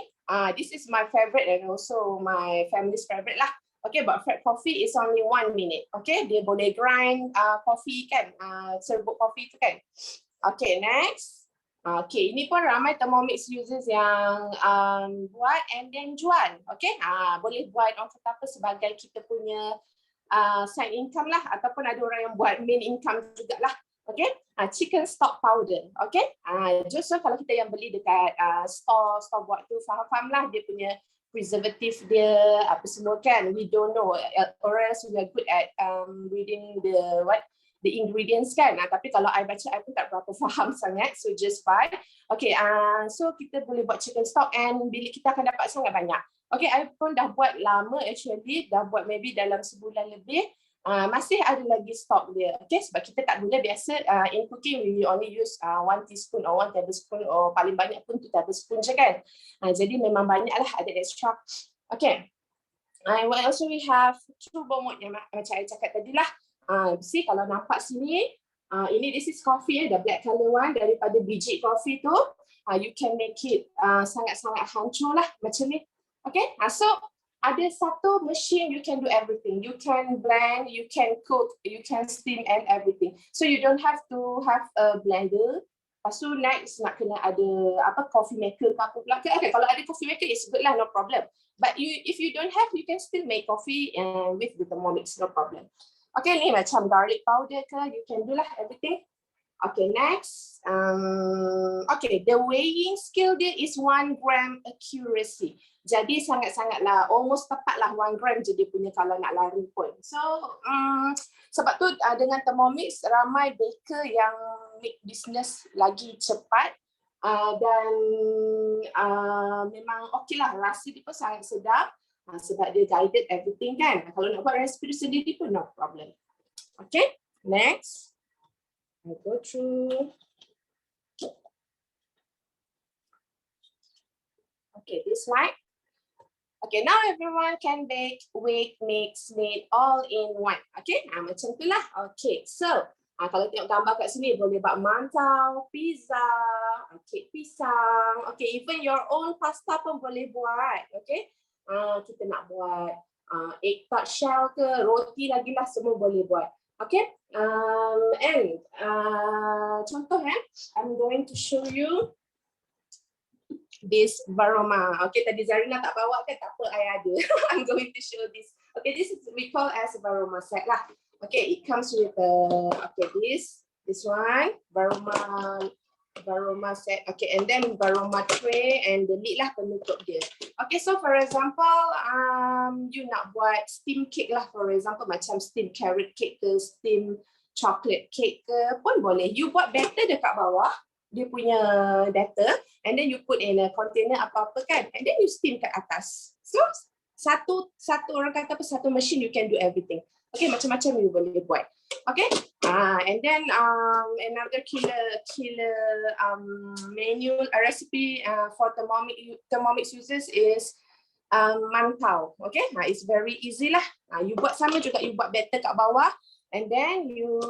This is my favorite and also my family's favorite lah. Okay, but fried coffee is only 1 minute. Okay, dia boleh grind coffee kan, serbuk coffee tu kan. Okay, next. Okay, ini pun ramai Thermomix users yang buat and then jual. Okay, boleh buat orang kata apa sebagai kita punya side income lah, ataupun ada orang yang buat main income jugalah. Okay, chicken stock powder. Okay, just so kalau kita yang beli dekat store buat tu faham lah dia punya preservative dia apa semua kan. We don't know, or else we are good at reading the ingredients kan. Tapi kalau I baca, I pun tak berapa faham sangat, so just buy. Okay, so kita boleh buat chicken stock and bilik kita akan dapat sangat banyak. Okay, I pun dah buat lama actually, dah buat maybe dalam sebulan lebih. Masih ada lagi stok dia. Okay, sebab kita tak guna biasa in cooking we only use 1 teaspoon or 1 tablespoon or paling banyak pun 2 tablespoon je kan. Jadi memang banyak lah ada extra. Okay, what also we have turbo mode yang macam saya cakap tadi lah. See kalau nampak sini, ini this is coffee, the black color one daripada biji coffee tu. You can make it sangat-sangat hancur lah macam ni. Okay, so ada satu machine you can do everything. You can blend, you can cook, you can steam and everything. So you don't have to have a blender. Lepas tu next nak kena ada coffee maker ke apa pula. Okay, kalau ada coffee maker it's good lah, no problem. But if you don't have, you can still make coffee with the Thermomix, no problem. Okay, ni macam garlic powder ke, you can do lah everything. Okay, next. Okay, the weighing scale dia is 1 gram accuracy. Jadi sangat-sangatlah, almost tepatlah 1 gram je dia punya kalau nak lari pun. So, sebab tu dengan Thermomix, ramai baker yang make business lagi cepat. Dan memang okey lah, rasa dia pun sangat sedap sebab dia guided everything kan. Kalau nak buat resipi sendiri pun no problem. Okay, next. I go through. Okay, this slide. Okay, now everyone can bake, wake, mix, made all in one. Okay, macam tu lah. Okay, so kalau tengok gambar kat sini, boleh buat mantau, pizza, kek pisang, okay, even your own pasta pun boleh buat, okay. Kita nak buat egg tart shell ke, roti lagi lah, semua boleh buat, okay. And contoh I'm going to show you this baroma. Okay, tadi Zarina tak bawa kan, tak apa, I ada. I'm going to show this. Okay, this is we call as baroma set lah. Okay, it comes with this one baroma set. Okay, and then baroma tray and the lid lah penutup dia. Okay, so for example, you nak buat steam cake lah, for example macam steam carrot cake ke, steam chocolate cake ke pun boleh. You buat batter dekat bawah, dia punya batter, and then you put in a container apa-apa kan, and then you steam kat atas. So satu orang kata apa, satu machine you can do everything. Okay, macam-macam you boleh buat. Okay, and then another killer manual recipe for Thermomix users is mantau. Okay, it's very easy lah. You buat sama juga, you buat batter kat bawah, and then you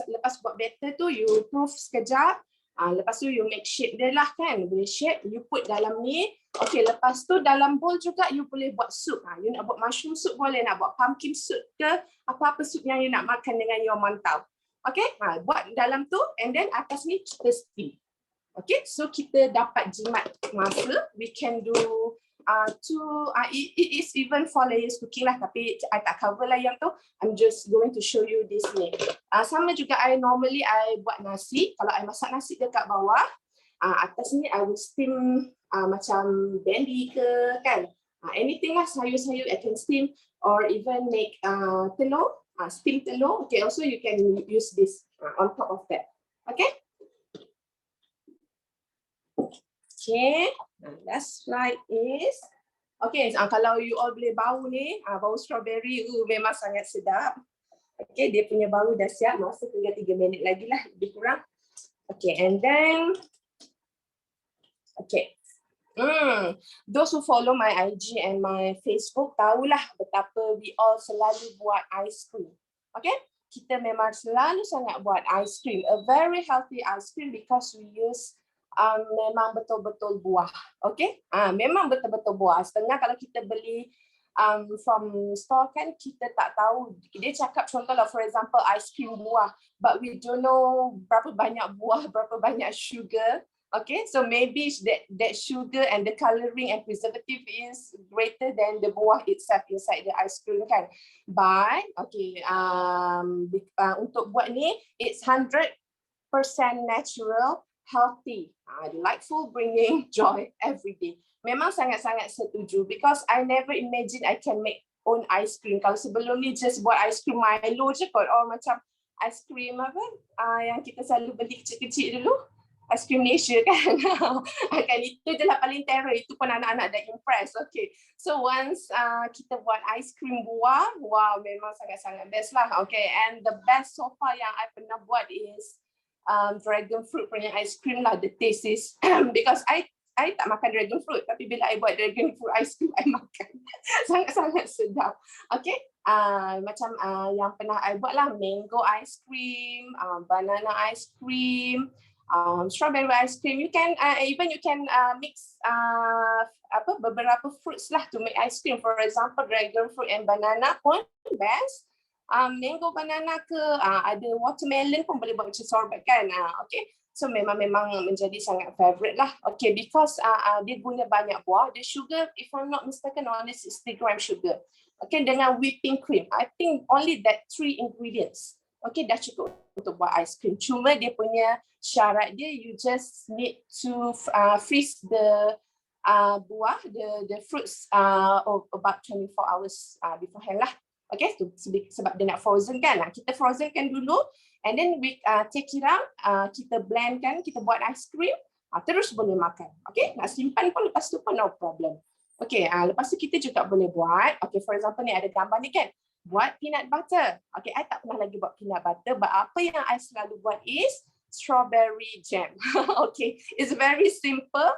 lepas buat batter tu you proof sekejap. Lepas tu you make shape dia lah kan, boleh shape, you put dalam ni. Okay, lepas tu dalam bowl juga you boleh buat soup. You nak buat mushroom soup boleh, nak buat pumpkin soup ke, apa-apa soup yang you nak makan dengan your mantau. Okay, buat dalam tu, and then atas ni kita steam. Okay, so kita dapat jimat masa. We can do it is even 4 layers cooking lah, tapi I tak cover lah yang tu. I'm just going to show you this ni. Sama juga normally I buat nasi. Kalau I masak nasi dekat bawah, atas ni I will steam macam bendi ke kan. Anything lah, sayur-sayur I can steam, or even make telur, steam telur. Okay, also you can use this on top of that. Okay. Okay, last slide is, okay, kalau you all boleh bau ni, bau strawberry, memang sangat sedap. Okay, dia punya bau dah siap, masa tinggal 3 minit lagi lah, lebih kurang. Okay, and then, okay, those who follow my IG and my Facebook tahulah betapa we all selalu buat ice cream. Okay, kita memang selalu sangat buat ice cream, a very healthy ice cream because we use memang betul-betul buah. Okay, memang betul-betul buah. Setengah kalau kita beli from store kan, kita tak tahu. Dia cakap contohlah, for example, ice cream buah, but we don't know berapa banyak buah, berapa banyak sugar. Okay, so maybe that sugar and the coloring and preservative is greater than the buah itself inside the ice cream kan. But okay, untuk buat ni, it's 100% natural, healthy, delightful, bringing joy every day. Memang sangat-sangat setuju because I never imagine I can make own ice cream. Kalau sebelum ni just buat ice cream Milo je kot, or macam ice cream apa yang kita selalu beli kecil-kecil dulu, ice cream Malaysia kan. Kan itu je lah paling terror, itu pun anak-anak dah impress. Okay, so once kita buat ice cream buah, wow, memang sangat-sangat best lah. Okay, and the best so far yang I pernah buat is dragon fruit punya ice cream lah. The taste is because I tak makan dragon fruit, tapi bila I buat dragon fruit ice cream, I makan. Sangat-sangat sedap. Okay, macam yang pernah I buat lah, mango ice cream, banana ice cream, strawberry ice cream. You can even you can mix beberapa fruits lah to make ice cream. For example, dragon fruit and banana pun best. Mango, banana ke, ada watermelon pun boleh buat macam sorbet kan. Okay, so memang menjadi sangat favorite lah. Okay, because dia guna banyak buah. The sugar, if I'm not mistaken, only 60 gram sugar. Okay, dengan whipping cream, I think only that 3 ingredients. Okay, dah cukup untuk buat ice cream. Cuma dia punya syarat dia, you just need to freeze the buah, the fruits about 24 hours beforehand lah. Okay, sebab dia nak frozen kan. Kita frozen kan dulu, And then we take it out, kita blend kan, kita buat ice cream, terus boleh makan. Okay, nak simpan pun lepas tu pun no problem. Okay, lepas tu kita juga boleh buat, okay, for example ni ada gambar ni kan, buat peanut butter. Okay, I tak pernah lagi buat peanut butter, but apa yang I selalu buat is strawberry jam. Okay, it's very simple.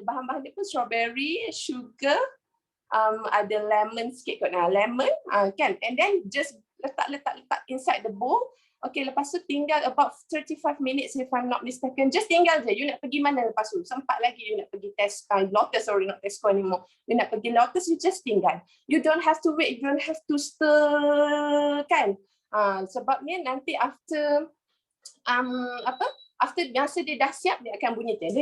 Bahan-bahan dia pun strawberry, sugar, ada lemon sikit kot, lemon kan, and then just letak inside the bowl. Okay, lepas tu tinggal about 35 minutes if I'm not mistaken. Just tinggal je. You nak pergi mana lepas tu? Sempat lagi you nak pergi Lotus, sorry, not Tesco anymore. You nak pergi Lotus, you just tinggal. You don't have to wait, you don't have to stir kan. Sebabnya nanti after after masa dia dah siap, dia akan bunyi dan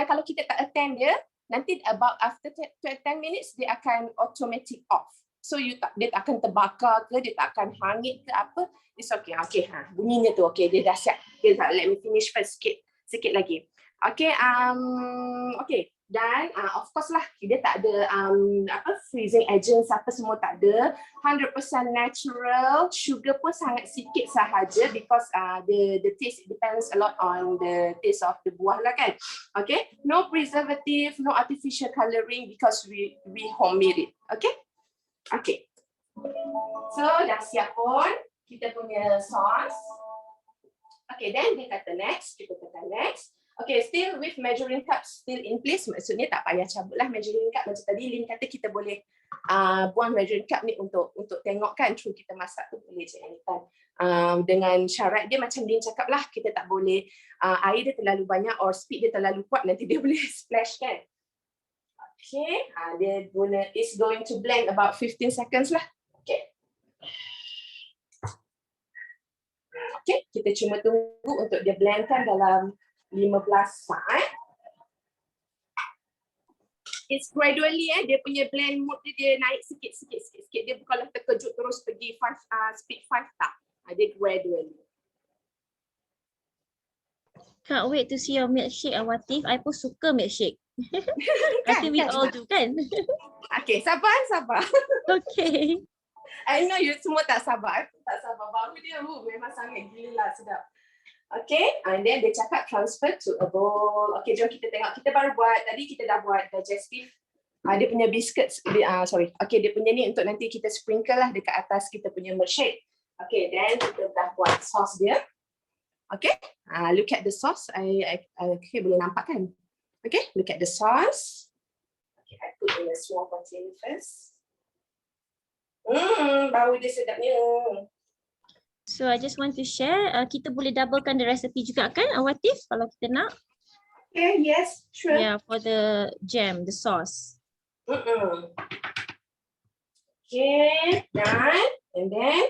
kalau kita tak attend dia, nanti about after 10 minutes dia akan automatic off. So dia tak akan terbakar ke, dia tak akan hangit ke apa. It's okay. Okay, bunyinya tu okay, dia dah siap. Okay, let me finish first sikit lagi. Okay, okay. Dan of course lah, dia tak ada freezing agents apa semua tak ada. 100% natural. Sugar pun sangat sikit sahaja because the taste depends a lot on the taste of the buah lah kan. Okay, no preservative, no artificial coloring because we homemade it. Okay. Okay. So dah siap pun kita punya sauce. Okay, then dia kata next, kita kata next. Okay, still with measuring cup still in place. Maksudnya tak payah cabut lah measuring cup. Macam tadi Lynn kata kita boleh buang measuring cup ni untuk tengok kan through kita masak tu boleh je anytime. Dengan syarat dia macam Lynn cakap lah, kita tak boleh air dia terlalu banyak or speed dia terlalu kuat, nanti dia boleh splash kan. Okay, dia is going to blend about 15 seconds lah. Okay. Okay, kita cuma tunggu untuk dia blendkan dalam 15 saat. It's gradually dia punya blend mode dia naik sikit. Dia bukanlah terkejut terus pergi speed 5 tak. Dia gradually. Can't wait to see your milkshake, Awatif. I pun suka milkshake. I think we all do kan? Okay, sabar. Okay. I know you semua tak sabar. I pun tak sabar. Baru dia memang sangat gila lah, sedap. Okay, and then dia cakap transfer to a bowl. Okay, jom kita tengok. Kita baru buat, tadi kita dah buat digestive. Dia punya biscuits, sorry. Okay, dia punya ni untuk nanti kita sprinkle lah dekat atas kita punya milkshake. Okay, then kita dah buat sauce dia. Okay, look at the sauce. Okay, boleh nampak kan? Okay, look at the sauce. Okay, I put in a small container first. Bau dia sedapnya. So I just want to share, kita boleh doublekan the recipe juga kan, Awatif, kalau kita nak? Okay, yes, sure. Yeah, for the jam, the sauce. Okay, done. And then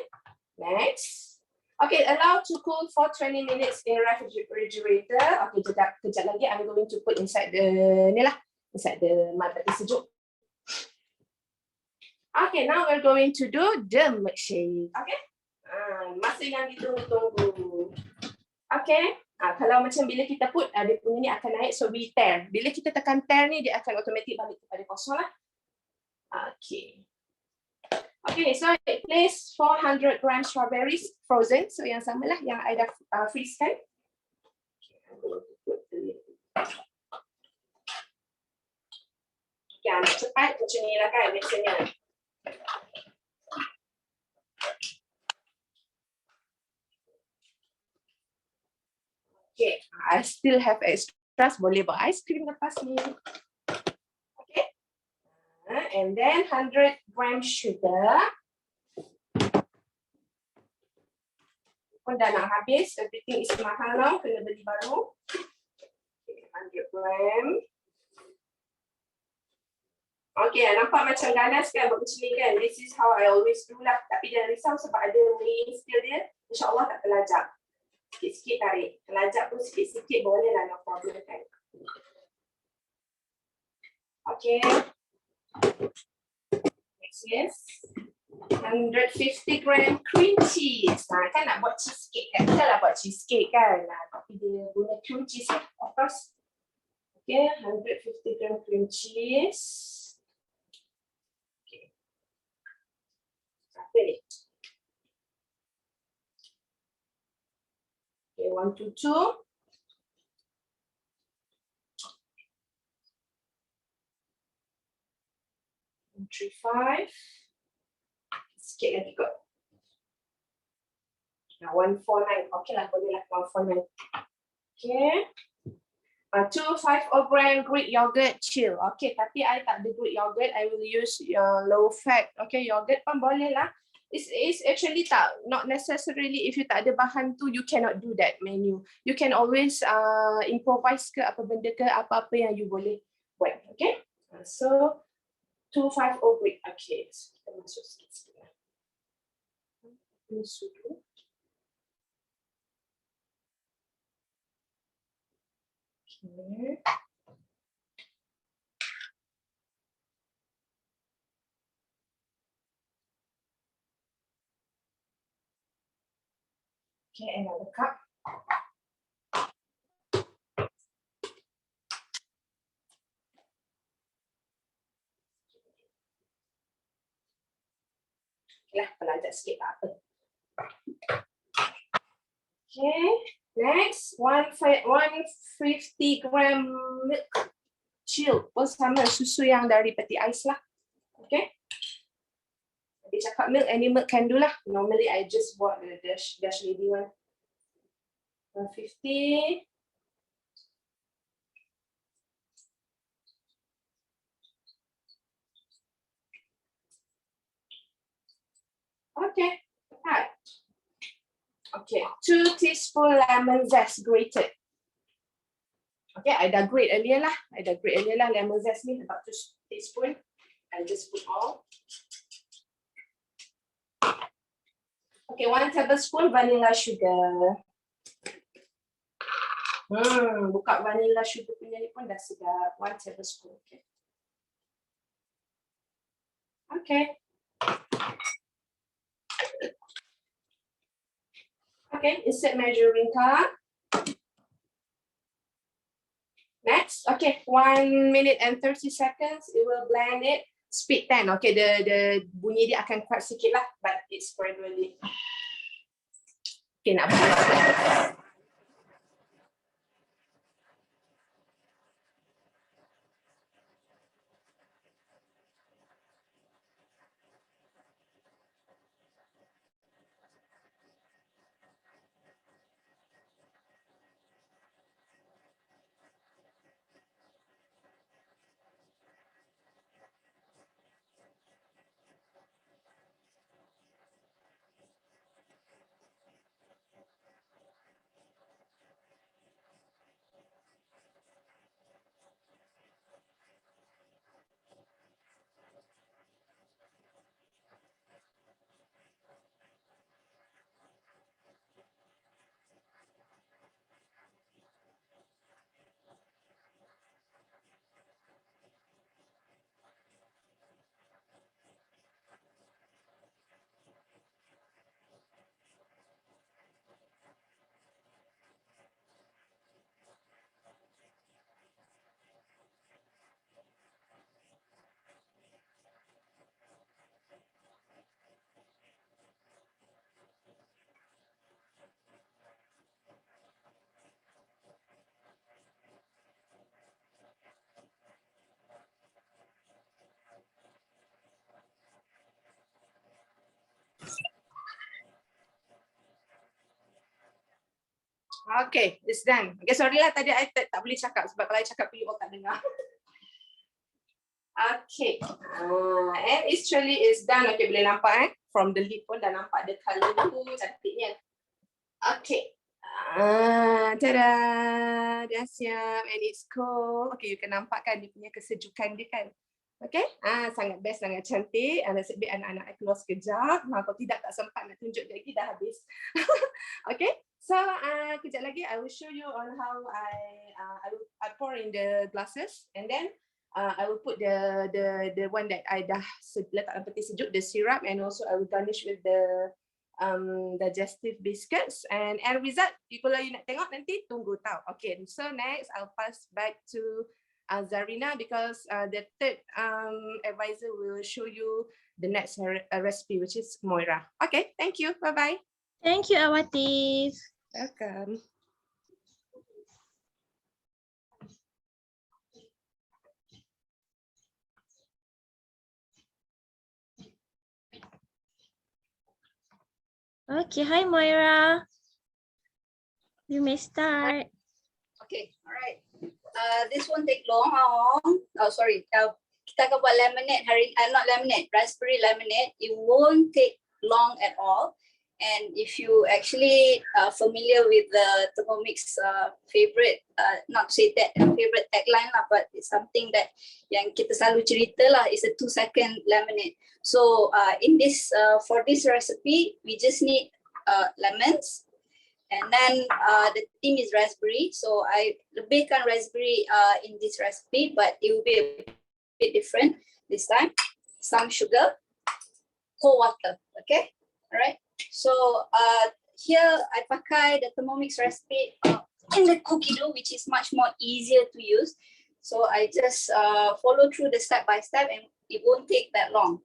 next. Okay, allow to cool for 20 minutes in refrigerator. Okay, kejap lagi I'm going to put inside the ni lah, inside the peti sejuk. Okay, now we're going to do the milkshake. Okay. Masa yang ditunggu-tunggu. Okay. Kalau macam bila kita put, dia punya ni akan naik, so we tear. Bila kita tekan tear ni, dia akan automatic balik kepada kosong lah. Okay. Okay, so it place 400 gram strawberries frozen. So yang sama lah yang I dah freeze kan. Okay, nak cepat macam ni lah kan biasanya. Okay, I still have extras, boleh buat ice cream lepas ni. Okay, and then 100 gram sugar. Pun dah nak habis, everything is mahal now, kena beli baru. Okay, 100 gram. Okay, nampak macam ganas kan buat macam ni kan. This is how I always do lah. Tapi jangan risau sebab ada weighing scale dia, insyaAllah tak terlajak. Sikit-sikit tarik. Terlajak pun sikit-sikit boleh lah, no problem kan. Okay. Next is 150 gram cream cheese. Kan nak buat cheesecake kan. Kita lah buat cheesecake kan. Tapi dia guna cream cheese lah, of course. Okay, 150 gram cream cheese. Okay. Apa ni? Okay, 1, 2, 2. Three, 5. Sikit lagi kot. Now 149. Okay lah, boleh lah 149. Okay. 250 gram Greek yogurt chill. Okay, tapi I tak ada Greek yogurt. I will use low fat. Okay, yogurt pun boleh lah. It's actually not necessarily if you tak ada bahan tu, you cannot do that menu. You can always improvise ke apa benda ke apa-apa yang you boleh buat. Okay, so 250 Greek. Okay, so kita masuk sikit-sikit lah. Ini sudu. Okay. Okay, another cup. Okay lah, pelanjat sikit tak apa. Okay, next 150 gram milk chill. Pun sama susu yang dari peti ais lah. Okay. Dia cakap milk, any milk can do lah. Normally I just bought the dash lady one. 150. Okay, right. Okay, 2 teaspoon lemon zest grated. Okay, I dah grate earlier lah. Lemon zest ni about 2 teaspoon. I just put all. Okay, 1 tablespoon vanilla sugar. Buka vanilla sugar punya ni pun dah sedap. 1 tablespoon. Okay. Okay. Okay, insert measuring cup. Next, okay, 1 minute and 30 seconds. It will blend it. Speed 10. Okay, the bunyi dia akan kuat sikit lah, but it's gradually. Okay, nak buat. Okay, it's done. Okay, sorry lah tadi I tak boleh cakap sebab kalau I cakap you all tak dengar. Okay, and it's truly is done. Okay, boleh nampak from the lid pun dah nampak the colour tu cantiknya. Okay, tada, dah siap and it's cold. Okay, you can nampak kan dia punya kesejukan dia kan. Okay, sangat best, sangat cantik. Nasib baik anak-anak I keluar sekejap. Kalau tidak tak sempat nak tunjuk lagi, dah habis. Okay, so kejap lagi I will show you on how I pour in the glasses and then I will put the one that I dah letak dalam peti sejuk, the syrup, and also I will garnish with the digestive biscuits and result kalau you nak tengok nanti tunggu tau. Okay, so next I'll pass back to Zarina because the third advisor will show you the next recipe, which is Moira. Okay, thank you. Bye bye. Thank you, Awatif. Welcome. Okay, hi Moira. You may start. Okay, all right. This won't take long. Oh, sorry. Kita akan buat lemonade hari, not lemonade, raspberry lemonade. It won't take long at all. And if you actually familiar with the Thermomix favorite, not to say that favorite tagline lah, but it's something that yang kita selalu cerita lah, is a 2-second lemonade. So in this for this recipe, we just need lemons. And then the theme is raspberry. So I lebihkan raspberry in this recipe, but it will be a bit different this time. Some sugar, cold water. Okay, all right. So here I pakai the Thermomix recipe in the cookie dough, which is much more easier to use. So I just follow through the step by step, and it won't take that long.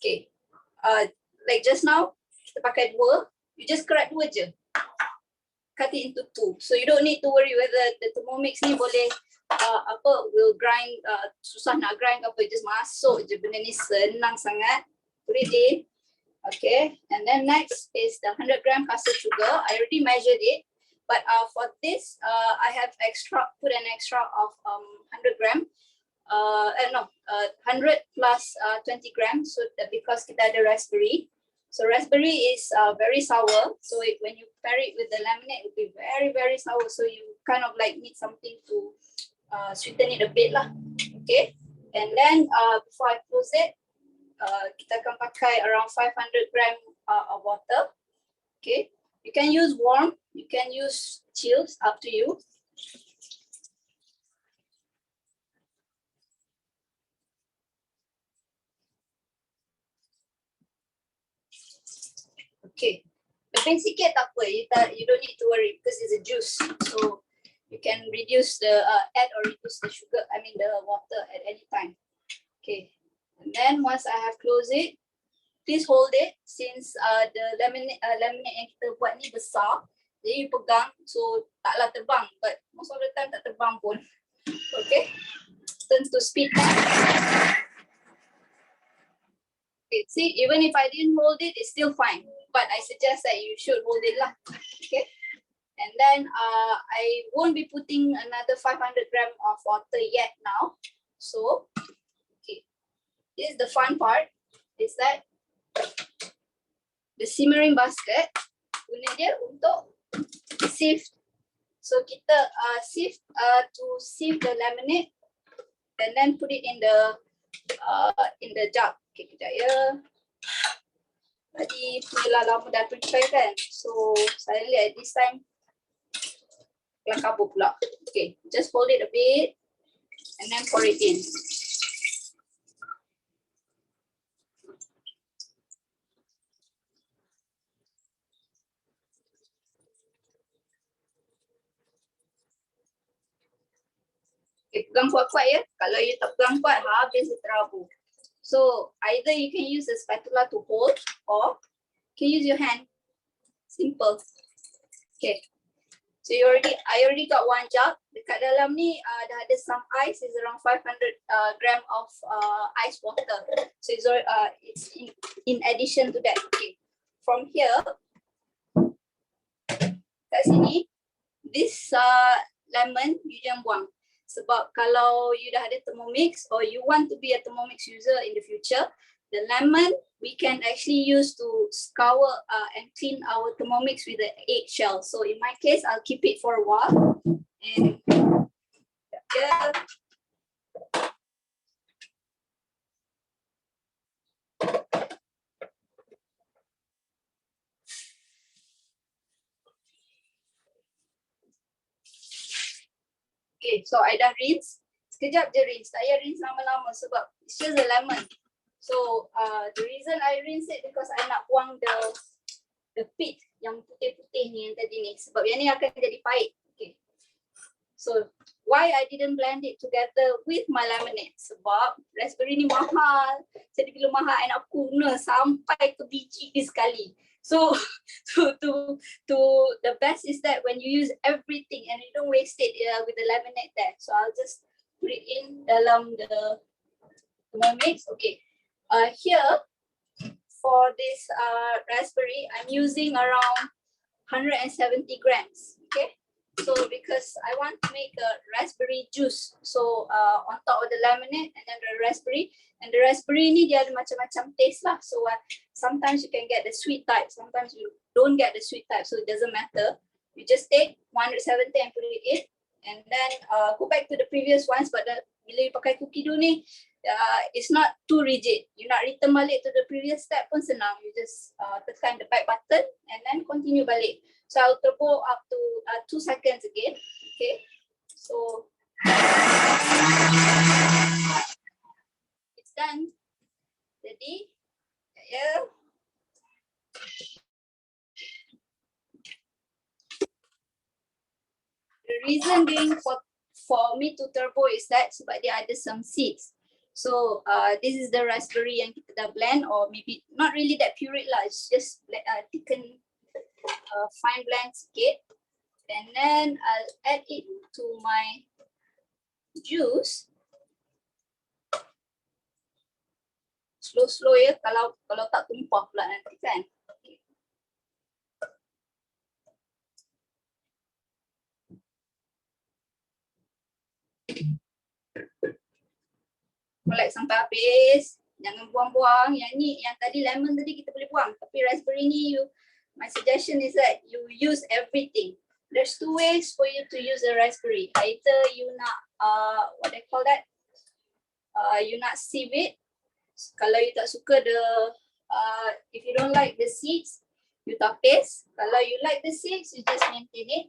Okay, like just now kita pakai 2, you just kerat 2 je. Cut it into 2, so you don't need to worry whether the Thermomix ni boleh will grind, susah nak grind apa, just masuk je, benda ni senang sangat. Put it in. Okay, and then next is the 100 gram caster sugar. I already measured it, but for this I have put an extra of 100 gram. 100 plus 20 grams, so that because kita ada raspberry. So raspberry is very sour. So when you pair it with the lemonade, it will be very, very sour. So you kind of like need something to sweeten it a bit lah. Okay. And then before I close it, kita akan pakai around 500 gram of water. Okay. You can use warm, you can use chills, up to you. Okay, lebih sikit tak apa, you don't need to worry because it's a juice, so you can reduce the add or reduce the sugar, the water at any time. Okay, and then once I have closed it, please hold it since the lemonade yang kita buat ni besar, jadi you pegang, so taklah terbang, but most of the time tak terbang pun. Okay, turns to speed. Okay, see, even if I didn't hold it, it's still fine. But I suggest that you should hold it lah. Okay. And then I won't be putting another 500 gram of water yet now. So, okay. This is the fun part. Is that the simmering basket, guna dia untuk sieve. So kita sieve to sieve the lemonade, and then put it in the jug. Okay, kejap ya. Tadi punya lama dah prepare kan. So suddenly at this time kelang kabut pula. Okay, just fold it a bit and then pour it in. Okay, pegang kuat-kuat ya. Kalau you tak pegang kuat, habis dia terabur. So either you can use a spatula to hold, or you can use your hand. Simple. Okay. So I already got one jug. Dekat dalam ni dah ada some ice. It's around 500 gram of ice water. So it's in addition to that. Okay. From here, kat sini, this lemon you jangan buang. Sebab kalau you dah ada Thermomix or you want to be a Thermomix user in the future, the lemon we can actually use to scour and clean our Thermomix with the eggshell. So in my case, I'll keep it for a while. And yeah. Okay, so I dah rinse. Sekejap je rinse. Tak payah rinse lama-lama sebab it's just a lemon. So the reason I rinse it because I nak buang the pit yang putih-putih ni yang tadi ni. Sebab yang ni akan jadi pahit. Okay. So why I didn't blend it together with my lemonade? Sebab raspberry ni mahal. Jadi bila mahal I nak guna sampai ke biji ni sekali. So to the best is that when you use everything and you don't waste it with the lemonade there. So I'll just put it in dalam the Thermomix. Okay. Here for this raspberry, I'm using around 170 grams. Okay, so because I want to make a raspberry juice, so on top of the lemonade and then the raspberry ni dia ada macam-macam taste lah. So sometimes you can get the sweet type, sometimes you don't get the sweet type, so it doesn't matter. You just take 170 and put it in, and then go back to the previous ones. But bila you pakai cookie dough ni, it's not too rigid. You nak return balik to the previous step pun senang. You just tekan the back button and then continue balik. So I'll turbo up to 2 seconds again. Okay, so it's done. Jadi, yeah. The reason being for me to turbo is that sebab dia ada some seeds. So this is the raspberry yang kita dah blend, or maybe not really that puree lah. It's just thicken, fine blend sikit, and then I'll add it to my juice. Slow ya, kalau tak tumpah pula nanti kan. Collect sampai habis, jangan buang-buang. Yang ni, yang tadi lemon tadi kita boleh buang, tapi raspberry ni my suggestion is that you use everything. There's 2 ways for you to use a raspberry. Either you nak what they call that, you nak sieve it. Kalau you tak suka if you don't like the seeds, you tapis. Kalau you like the seeds, you just maintain it.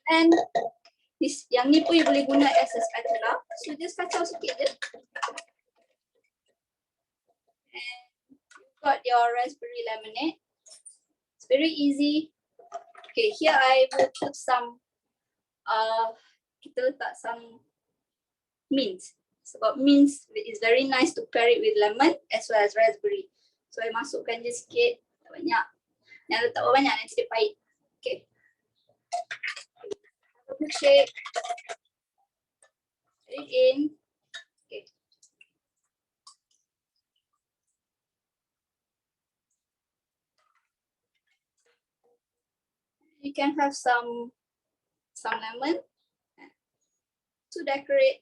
And yang ni pun you boleh guna as a spatula. So just kacau sikit je. And you've got your raspberry lemonade. It's very easy. Okay, here I will put some, kita letak some mint. Sebab mint is very nice to pair it with lemon as well as raspberry. So I masukkan je sikit, tak banyak. Yang letak banyak nanti dia pahit. Okay. Milkshake, put it in. Okay. You can have some lemon to decorate.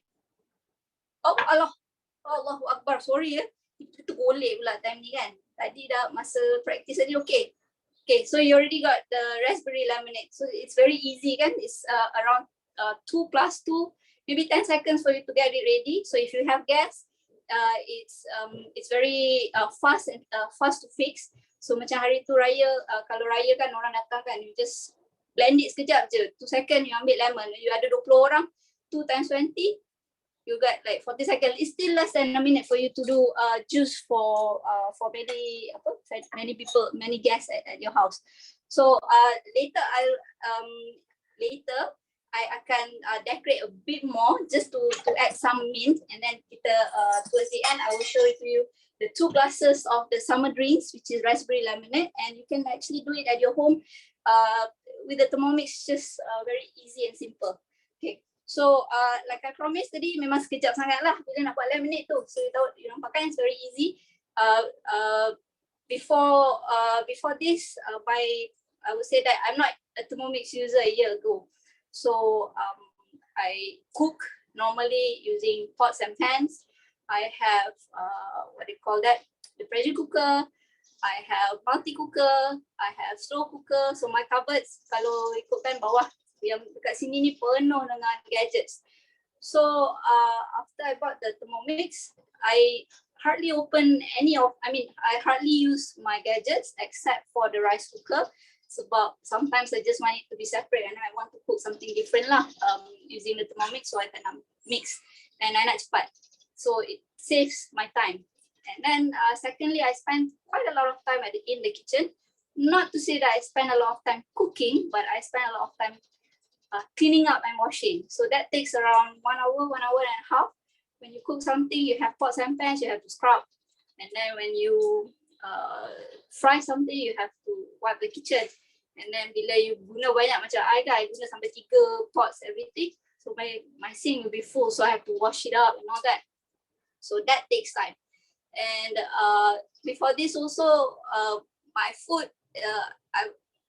Oh Allah, Allahu Akbar. Sorry ya, itu golek pula time ni kan. Tadi dah masa practice tadi okay. Okay, so you already got the raspberry lemonade. So it's very easy kan. It's around 2 plus 2, maybe 10 seconds for you to get it ready. So if you have gas, it's very fast and fast to fix. So macam hari tu raya, kalau raya kan orang datang kan, you just blend it sekejap je. 2 second you ambil lemon. You ada 20 orang, 2 times 20. You got like 40 seconds. It's still less than a minute for you to do juice for many people, many guests at your house. So later I akan decorate a bit more just to add some mint, and then towards the end I will show it to you the 2 glasses of the summer drinks, which is raspberry lemonade, and you can actually do it at your home with the Thermomix. Just very easy and simple. Okay. So like I promised tadi, memang sekejap sangat lah bila nak buat lemonade tu. So you nampakkan it's very easy. Before this, I would say that I'm not a Thermomix user a year ago. So I cook normally using pots and pans. I have what do you call that? The pressure cooker. I have multi cooker. I have slow cooker. So my cupboards, kalau ikutkan bawah yang dekat sini ni penuh dengan gadgets. So after I bought the Thermomix, I hardly use my gadgets except for the rice cooker. Sebab sometimes I just want it to be separate and I want to cook something different lah using the Thermomix, so I can mix and I nak cepat. So it saves my time. And then secondly, I spend quite a lot of time in the kitchen. Not to say that I spend a lot of time cooking, but I spend a lot of time cleaning up and washing. So that takes around 1 hour and a half. When you cook something, you have pots and pans, you have to scrub. And then when you fry something, you have to wipe the kitchen. And then bila you guna banyak macam I guna sampai 3 pots, everything. So my sink will be full, so I have to wash it up and all that. So that takes time. And before this also, my food,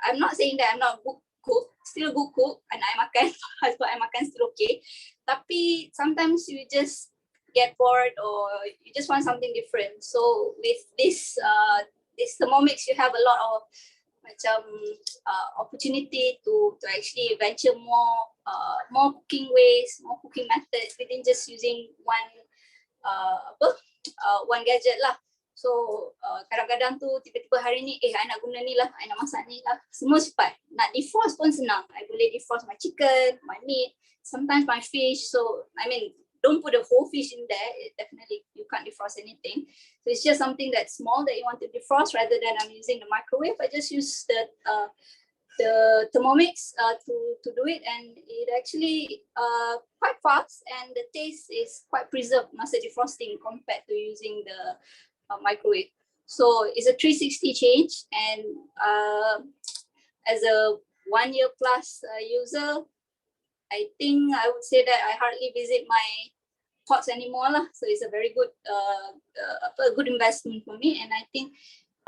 I'm not saying that I'm not good cook, still good cook, and I makan, I makan still okay. Tapi sometimes you just get bored or you just want something different. So with this Thermomix, you have a lot of opportunity to actually venture more cooking ways, more cooking methods within just using one gadget lah. So kadang-kadang tu tiba-tiba hari ni I nak guna ni lah, I nak masak ni lah, semua cepat. Nak defrost pun senang. I boleh defrost my chicken, my meat, sometimes my fish. So I mean, don't put the whole fish in there. Definitely you can't defrost anything. So it's just something that's small that you want to defrost, rather than I'm using the microwave. I just use the Thermomix to do it, and it actually quite fast, and the taste is quite preserved masa defrosting compared to using the microwave. So it's a 360 change, and as a 1 year plus user, I think I would say that I hardly visit my pots anymore lah. So it's a very good good investment for me, and I think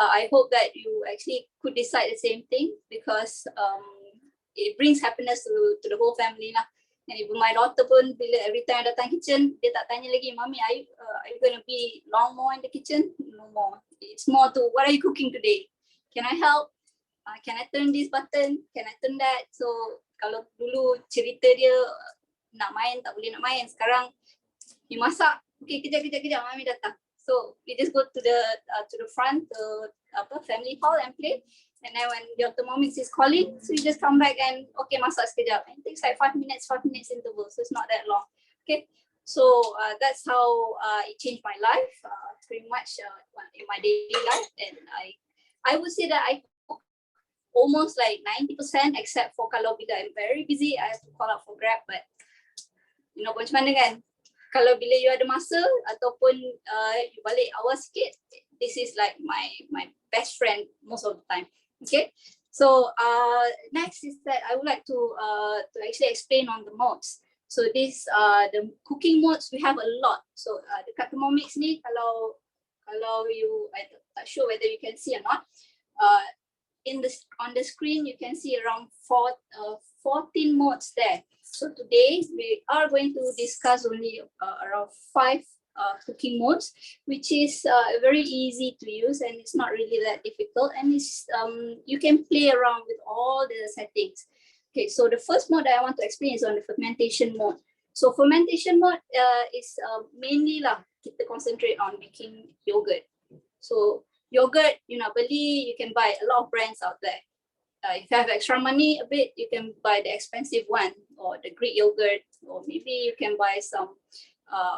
I hope that you actually could decide the same thing, because it brings happiness to the whole family lah. And even my daughter pun, bila every time I datang kitchen, dia tak tanya lagi, Mommy, are you going to be long more in the kitchen? No more. It's more to, what are you cooking today? Can I help? Can I turn this button? Can I turn that? So kalau dulu cerita dia nak main, tak boleh nak main. Sekarang, you masak, okay, kejap, Mami datang. So we just go to the front, family hall and play. And then when your Thermomix is calling, so you just come back and okay, masak sekejap. And it takes like 5 minutes interval, so it's not that long. Okay, so that's how it changed my life, pretty much in my daily life. And I would say that I cook almost like 90%, except for kalau bila I'm very busy, I have to call out for Grab. But you know macam mana kan? Kalau bila you ada masa ataupun you balik awal sikit, this is like my best friend most of the time. Okay, so next is that I would like to actually explain on the modes. So this the cooking modes, we have a lot. So dekat Thermomix ni, kalau you, I'm not sure whether you can see or not. On the screen you can see around 14 modes there. So today we are going to discuss only around 5 cooking modes, which is very easy to use, and it's not really that difficult, and it's you can play around with all the settings. Okay, so the first mode that I want to explain is on the fermentation mode. So fermentation mode is mainly lah kita concentrate on making yogurt. So yogurt, you nak beli, you can buy a lot of brands out there. If you have extra money a bit, you can buy the expensive one, or the Greek yogurt, or maybe you can buy some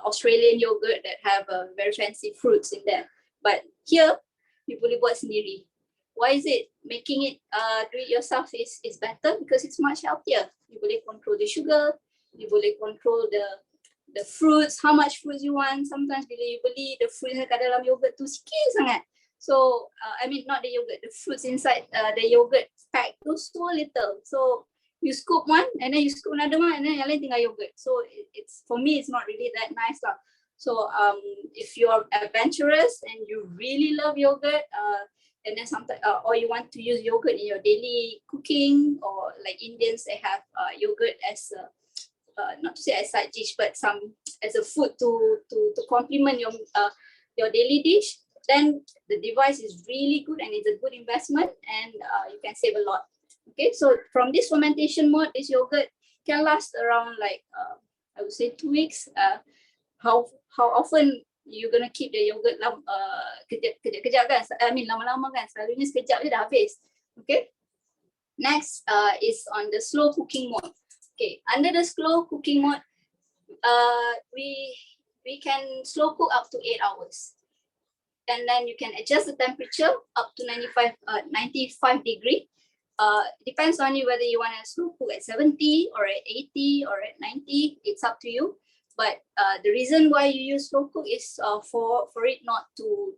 Australian yogurt that have very fancy fruits in there. But here, you boleh buat sendiri. Why is it? Making it do it yourself is better, because it's much healthier. You boleh control the sugar, you boleh control the fruits, how much fruits you want. Sometimes bila you beli the fruits kat dalam yogurt tu sikit sangat. So I mean not the yogurt, the fruits inside the yogurt pack tu so little. So you scoop one and then you scoop another one, and then yang lain tinggal yogurt. So it's, for me, it's not really that nice lah. So if you're adventurous and you really love yogurt, and then sometimes or you want to use yogurt in your daily cooking, or like Indians, they have yogurt as not to say as side dish, but some as a food to complement your daily dish, then the device is really good, and it's a good investment, and you can save a lot. Okay, so from this fermentation mode, this yogurt can last around like I would say 2 weeks. How often you're gonna keep the yogurt kejap kan? I mean lama-lama kan? Selalunya sekejap je dah habis. Okay. Next is on the slow cooking mode. Okay, under the slow cooking mode, we can slow cook up to 8 hours. And then you can adjust the temperature up to 95 degree. Depends on you whether you want to slow cook at 70 or at 80 or at 90. It's up to you. But the reason why you use slow cook is for it not to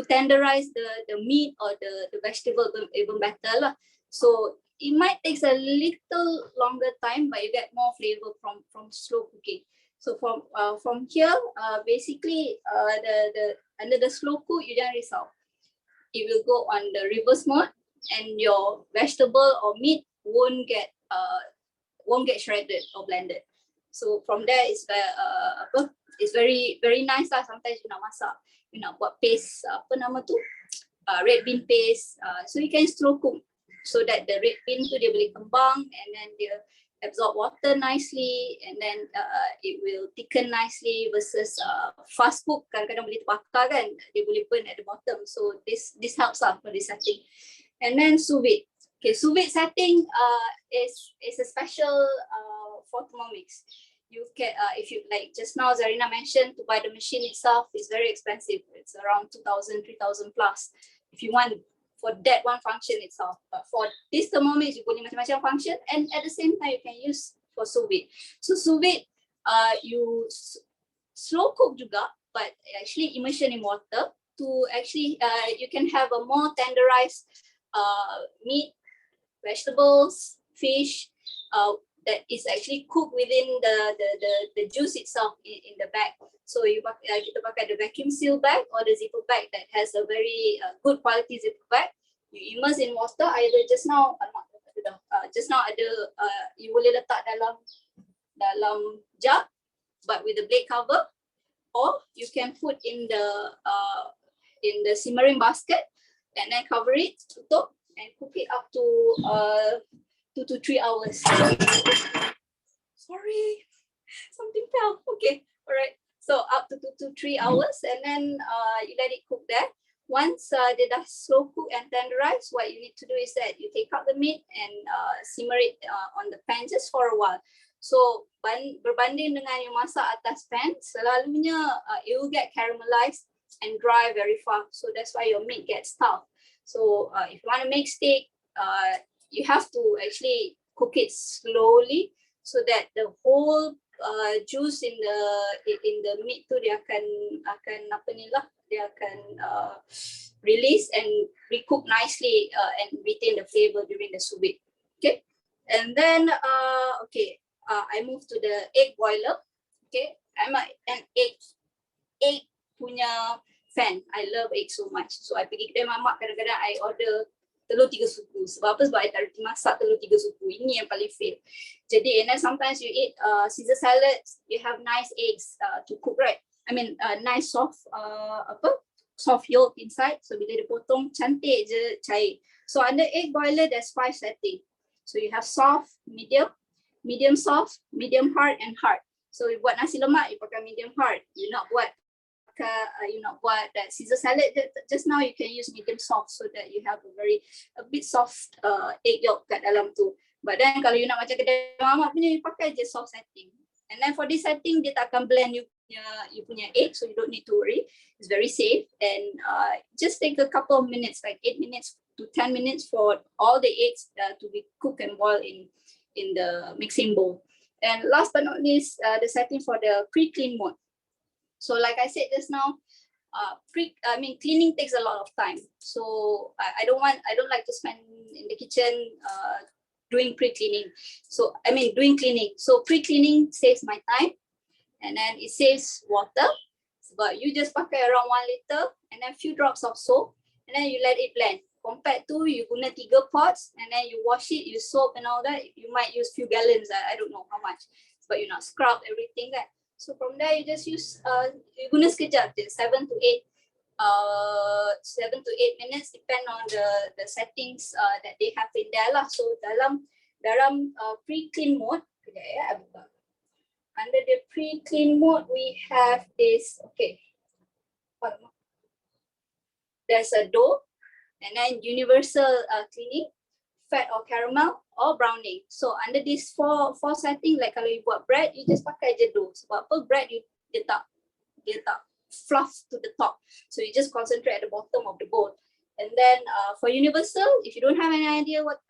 tenderize the meat or the vegetable even better lah. So it might take a little longer time, but you get more flavor from slow cooking. So from here, basically the under the slow cook, you don't risau. It will go on the reverse mode, and your vegetable or meat won't get shredded or blended. So from there, it's very nice lah. Sometimes you nak masak, you nak buat paste apa nama tu, red bean paste. So you can slow cook so that the red bean tu dia boleh kembang, and then dia absorb water nicely, and then it will thicken nicely versus fast cook kadang-kadang boleh terbakar kan, dia boleh burn at the bottom. So this helps lah for this setting. And then sous vide. Okay, sous vide setting is a special for Thermomix. You can if you like just now Zarina mentioned, to buy the machine itself is very expensive. It's around 2,000, 3,000 plus if you want for that one function itself. But for this Thermomix, you boleh macam-macam function, and at the same time you can use for sous vide. So sous vide, you slow cook juga, but actually immersion in water to actually you can have a more tenderized meat, vegetables, fish that is actually cooked within the juice itself in the bag. So kita pakai the vacuum seal bag or the zipper bag that has a very good quality zipper bag. You immerse in water, either just now ada you boleh letak dalam jug but with the blade cover, or you can put in the simmering basket and then cover it, tutup, and cook it up to 2 to 3 hours. Sorry, something fell. Okay, all right. So up to 2 to 3 hours, and then you let it cook there. Once they dah slow cook and tenderize, what you need to do is that you take out the meat and simmer it on the pan just for a while. So berbanding dengan you masak atas pan, selalunya it will get caramelized and dry very fast. So that's why your meat gets tough. So if you want to make steak, you have to actually cook it slowly so that the whole juice in the meat tu dia akan apa ni lah, dia akan release and recook nicely and retain the flavor during the sous vide. Okay, and then I move to the egg boiler. Okay, I'm an egg punya fan. I love egg so much. So I pergi kedai mamak, kadang-kadang I order telur 3 suku. Sebab apa? Sebab I tak reti masak telur 3 suku. Ini yang paling fail. Jadi, and then sometimes you eat Caesar salads, you have nice eggs to cook, right? I mean, nice soft soft yolk inside. So bila dia potong, cantik je cair. So under egg boiler, there's 5 settings. So you have soft, medium soft, medium hard, and hard. So you buat nasi lemak, you pakai medium hard. You nak buat that Caesar salad just now, you can use medium soft so that you have a bit soft egg yolk kat dalam tu. But then kalau you nak macam kedai mamak punya, you pakai je soft setting. And then for this setting, dia tak akan blend you punya egg, so you don't need to worry. It's very safe, and just take a couple of minutes, like 8 minutes to 10 minutes for all the eggs to be cooked and boiled in the mixing bowl. And last but not least, the setting for the pre-clean mode. So like I said just now, cleaning takes a lot of time. So I don't like to spend in the kitchen doing pre-cleaning. So doing cleaning. So pre-cleaning saves my time, and then it saves water. But you just pakai around 1 liter and then few drops of soap, and then you let it blend. Compared to you guna 3 pots and then you wash it, you soap and all that, you might use few gallons. I don't know how much, but you not scrub everything kan. So from there you just use you guna sekejap je, 7 to 8 minutes, depend on the settings that they have in there lah. So dalam pre-clean mode, under the pre-clean mode we have this, there's a dough, and then universal cleaning, fat or caramel, or browning. So under this four setting, like kalau you buat bread, you just pakai je dough. Sebab apa, bread dia tak fluff to the top. So you just concentrate at the bottom of the bowl. And then for universal, if you don't have any idea what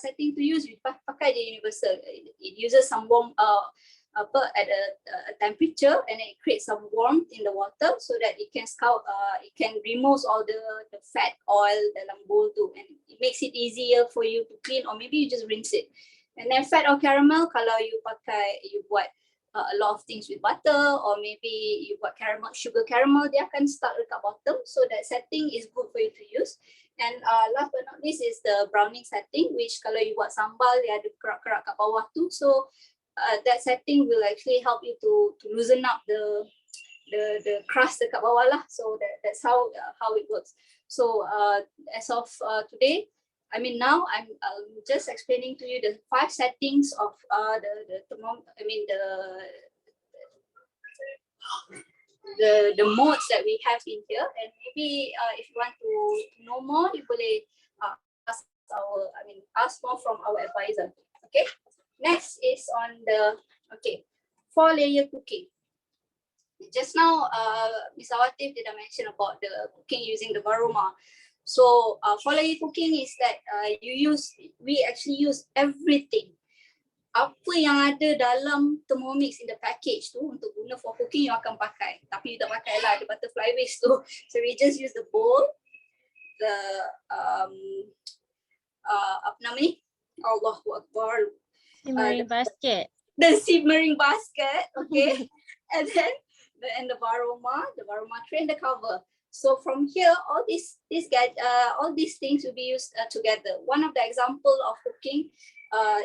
setting to use, you pakai je universal. It uses some warm at a temperature, and it creates some warmth in the water so that it can remove all the fat oil dalam bowl tu, and it makes it easier for you to clean, or maybe you just rinse it. And then fat or caramel, kalau you buat a lot of things with butter, or maybe you got caramel, sugar caramel, dia akan start dekat bottom. So that setting is good for you to use. And last but not least is the browning setting, which kalau you buat sambal, dia ada kerak-kerak kat bawah tu. So that setting will actually help you to loosen up the crust dekat bawah lah. So that's how it works. So as of today, I mean, now I'm just explaining to you the 5 settings of the modes that we have in here. And maybe if you want to know more, you boleh ask more from our advisor. Okay. Next is on the 4-layer cooking. Just now, Ms. Awatif did mention about the cooking using the varoma. So 4-layer cooking is that we actually use everything. Apa yang ada dalam Thermomix in the package tu untuk guna for cooking you akan pakai. Tapi you tak pakai lah, the butterfly waste tu. So we just use the bowl, the apa nama ni? Allahu Akbar. Simmering basket. The simmering basket, okay. And then the varoma tray and the cover. So from here, all these things will be used together. One of the example of cooking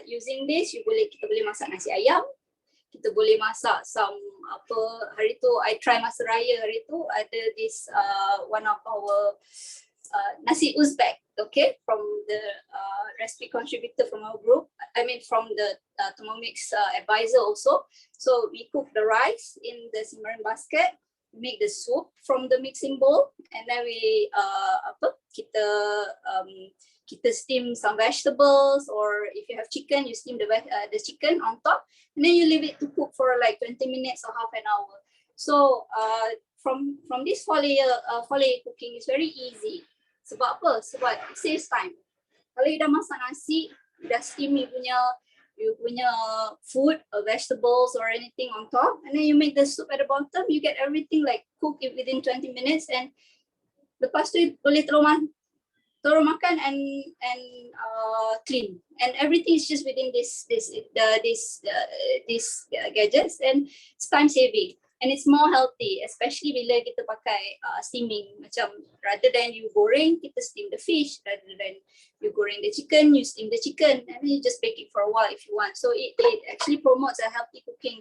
using this, kita boleh masak nasi ayam, kita boleh masak some hari tu I try masa raya hari tu ada this one of our nasi Uzbek, okay, from the recipe contributor from our group. I mean from the Thermomix advisor also. So we cook the rice in the simmering basket, make the soup from the mixing bowl, and then we kita steam some vegetables, or if you have chicken, you steam the chicken on top, and then you leave it to cook for like 20 minutes or half an hour. So from this 4-layer cooking is very easy. Sebab apa? Sebab it saves time. Kalau you dah masak nasi, you dah steam you punya food or vegetables or anything on top, and then you make the soup at the bottom, you get everything like cooked within 20 minutes, and lepas tu boleh terus makan and clean, and everything is just within this gadgets, and it's time saving. And it's more healthy, especially bila kita pakai steaming. Macam rather than you goreng, kita steam the fish. Rather than you goreng the chicken, you steam the chicken, and then you just bake it for a while if you want. So it actually promotes a healthy cooking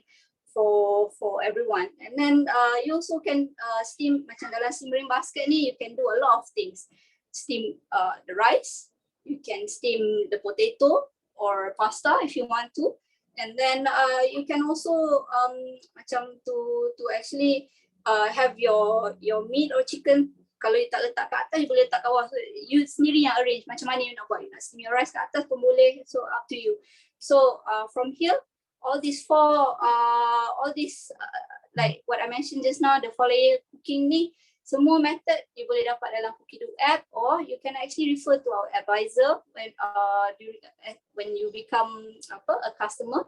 for everyone. And then you also can steam, macam dalam simmering basket ni, you can do a lot of things. Steam the rice, you can steam the potato or pasta if you want to. And then you can also macam to actually have your meat or chicken. Kalau you tak letak kat atas, you boleh letak kat bawah. So, you sendiri yang arrange macam mana you nak buat. You nak steam your rice kat atas pun boleh. So up to you. So from here, all these like what I mentioned just now, the 4-layer cooking ni, semua method you boleh dapat dalam Cookidoo app, or you can actually refer to our advisor when you become a customer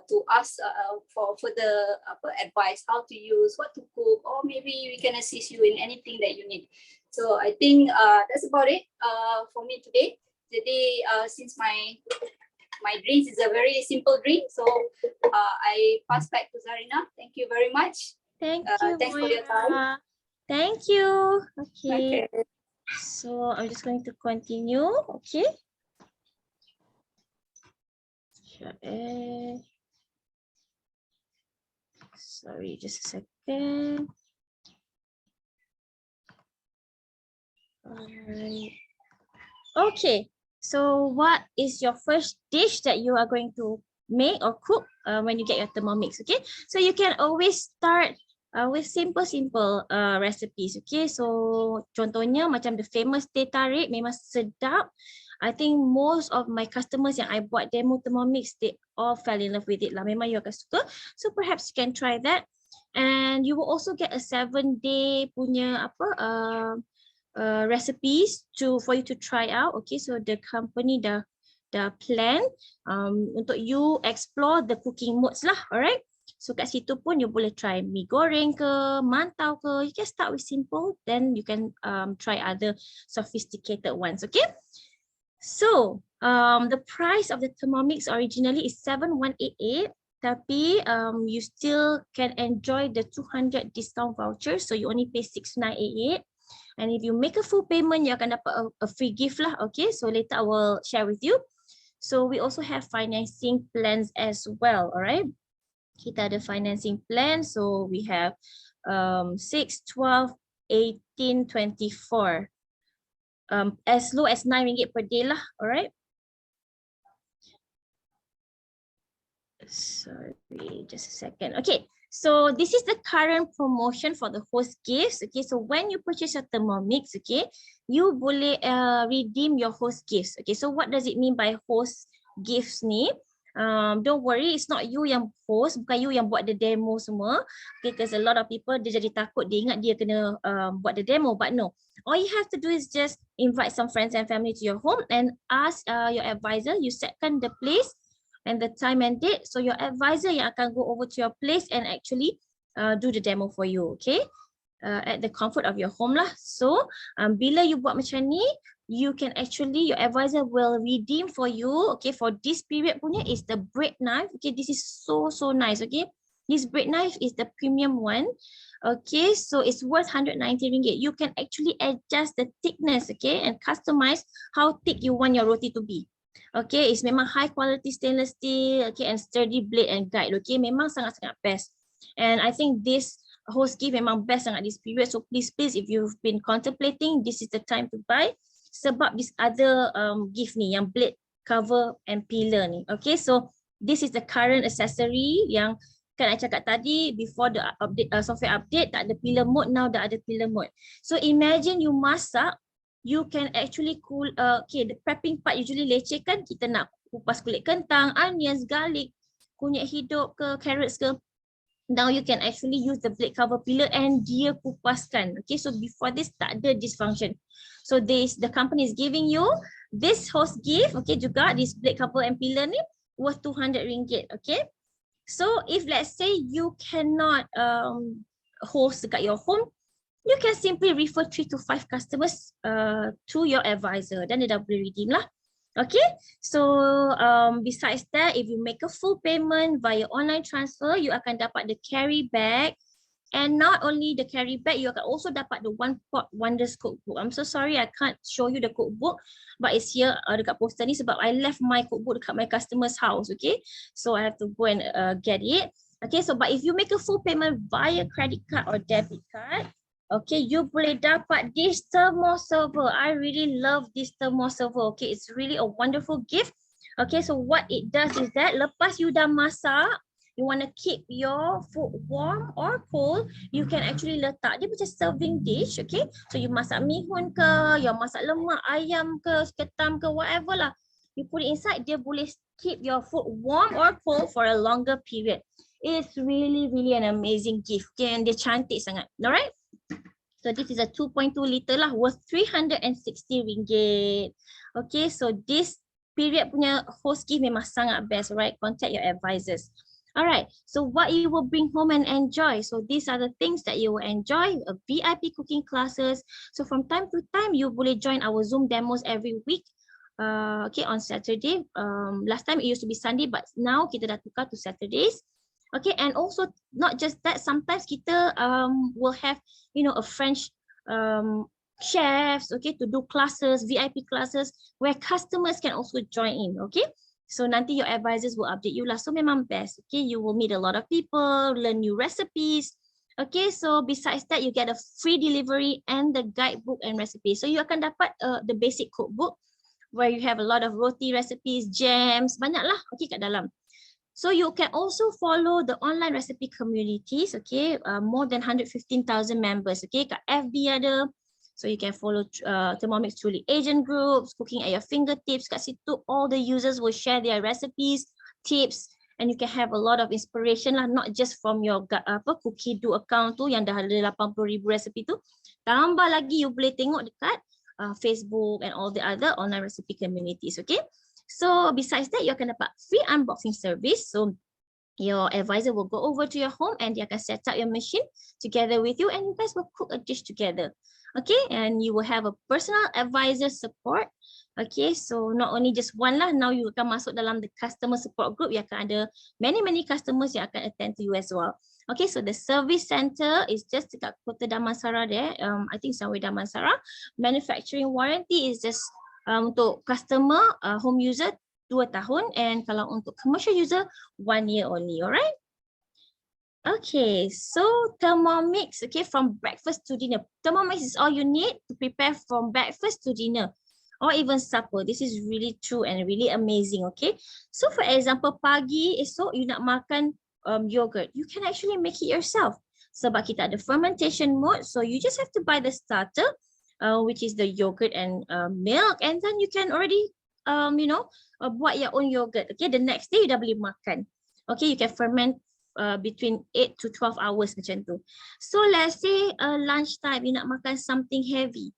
to ask for further advice, how to use, what to cook, or maybe we can assist you in anything that you need. So I think that's about it for me today. Jadi since my drinks is a very simple drink, so I pass back to Zarina. Thank you very much. Thank you, thanks for your time. Thank you. Okay. Okay. So I'm just going to continue. Okay. Sorry, just a second. All right. Okay. So what is your first dish that you are going to make or cook when you get your Thermomix? Okay. So you can always start with simple recipes. Okay, so contohnya macam the famous teh tarik memang sedap. I think most of my customers yang I buat demo Thermomix, they all fell in love with it lah. Memang you akan suka. So perhaps you can try that, and you will also get a 7-day punya recipes for you to try out. Okay, so the company dah plan untuk you explore the cooking modes lah. Alright. So kat situ pun you boleh try mi goreng ke, mantau ke. You can start with simple, then you can try other sophisticated ones. Okay. So the price of the Thermomix originally is 7,188. Tapi you still can enjoy the 200 discount voucher. So you only pay 6,988. And if you make a full payment, you akan dapat a free gift lah. Okay, so later I will share with you. So we also have financing plans as well. All right. Kita ada financing plan. So we have 6, 12, 18, 24. As low as RM9 per day lah. All right. Sorry, just a second. Okay, so this is the current promotion for the host gifts. Okay, so when you purchase a Thermomix, okay, you boleh redeem your host gifts. Okay, so what does it mean by host gifts ni? Don't worry, it's not you yang host, bukan you yang buat the demo semua. Okay, because a lot of people dia jadi takut, dia ingat dia kena buat the demo, but no. All you have to do is just invite some friends and family to your home and ask your advisor. You setkan the place and the time and date, so your advisor yang akan go over to your place and actually do the demo for you, okay? At the comfort of your home lah. So bila you buat macam ni, you can actually, your advisor will redeem for you, okay? For this period punya is the bread knife. Okay, this is so nice. Okay, this bread knife is the premium one. Okay, so it's worth RM190. You can actually adjust the thickness, okay, and customize how thick you want your roti to be. Okay, it's memang high quality stainless steel, okay, and sturdy blade and guide. Okay, memang sangat-sangat best. And I think this host gift memang best sangat this period. So please, if you've been contemplating, this is the time to buy. Sebab this other gift ni, yang blade cover and peeler ni. Okay, so this is the current accessory yang kan I cakap tadi, before the update, software update, tak ada peeler mode, now dah ada peeler mode. So imagine you masak, you can actually cool, okay, the prepping part usually leceh kan, kita nak kupas kulit kentang, onions, garlic, kunyit hidup ke, carrots ke. Now you can actually use the blade cover peeler and dia kupaskan. Okay, so before this tak ada this function. So the company is giving you this host gift, okay, juga this blade cover and peeler ni worth RM200. Okay, so if let's say you cannot host dekat your home, you can simply refer 3 to 5 customers to your advisor. Then dia dah boleh redeem lah. Okay, so besides that, if you make a full payment via online transfer, you akan dapat the carry bag. And not only the carry bag, you akan also dapat the One Pot Wonders cookbook. I'm so sorry I can't show you the cookbook, but it's here dekat poster ni sebab I left my cookbook dekat my customer's house. Okay, so I have to go and get it. Okay, so but if you make a full payment via credit card or debit card, okay, you boleh dapat this thermo server. I really love this thermo server. Okay, it's really a wonderful gift. Okay, so what it does is that lepas you dah masak, you want to keep your food warm or cold, you can actually letak dia macam serving dish. Okay, so you masak mihun ke, you masak lemak ayam ke, ketam ke, whatever lah, you put it inside, dia boleh keep your food warm or cold for a longer period. It's really an amazing gift. Okay, and dia cantik sangat. Alright, so this is a 2.2 liter lah, worth RM360. Okay, so this period punya host gift memang sangat best, right? Contact your advisors. Alright, so what you will bring home and enjoy. So these are the things that you will enjoy. VIP cooking classes. So from time to time, you boleh join our Zoom demos every week. Okay, on Saturday. Last time it used to be Sunday, but now kita dah tukar to Saturdays. Okay, and also not just that, sometimes kita will have, you know, a French chefs, okay, to do classes, VIP classes, where customers can also join in. Okay, so nanti your advisors will update you lah. So memang best. Okay, you will meet a lot of people, learn new recipes. Okay, so besides that, you get a free delivery and the guidebook and recipes. So you akan dapat the basic cookbook where you have a lot of roti recipes, jams, banyak lah, okay, kat dalam. So you can also follow the online recipe communities, okay, more than 115,000 members, okay, kat FB ada. So you can follow Thermomix Truly agent groups, cooking at your fingertips. Kat situ, all the users will share their recipes, tips, and you can have a lot of inspiration lah, not just from your Cookie Do account tu yang dah ada 80,000 recipe tu. Tambah lagi, you boleh tengok dekat Facebook and all the other online recipe communities, okay. So besides that, you akan dapat free unboxing service. So Your advisor will go over to your home and they akan set up your machine together with you and you guys will cook a dish together. Okay, and you will have a personal advisor support. Okay, so not only just one lah, now you akan masuk dalam the customer support group, you akan ada many customers yang akan attend to you as well. Okay, so the service center is just dekat Kota Damansara there. I think somewhere Damansara. Manufacturing warranty is just untuk customer home user 2 tahun and kalau untuk commercial user 1 year only, alright? Okay, so Thermomix, okay, from breakfast to dinner. Thermomix is all you need to prepare from breakfast to dinner or even supper. This is really true and really amazing, okay? So for example, pagi esok you nak makan yogurt, you can actually make it yourself. Sebab kita ada fermentation mode, so you just have to buy the starter, which is the yogurt and milk, and then you can already buat your own yogurt. Okay, the next day you dah boleh makan. Okay, you can ferment between 8 to 12 hours macam tu. So let's say lunchtime you nak makan something heavy.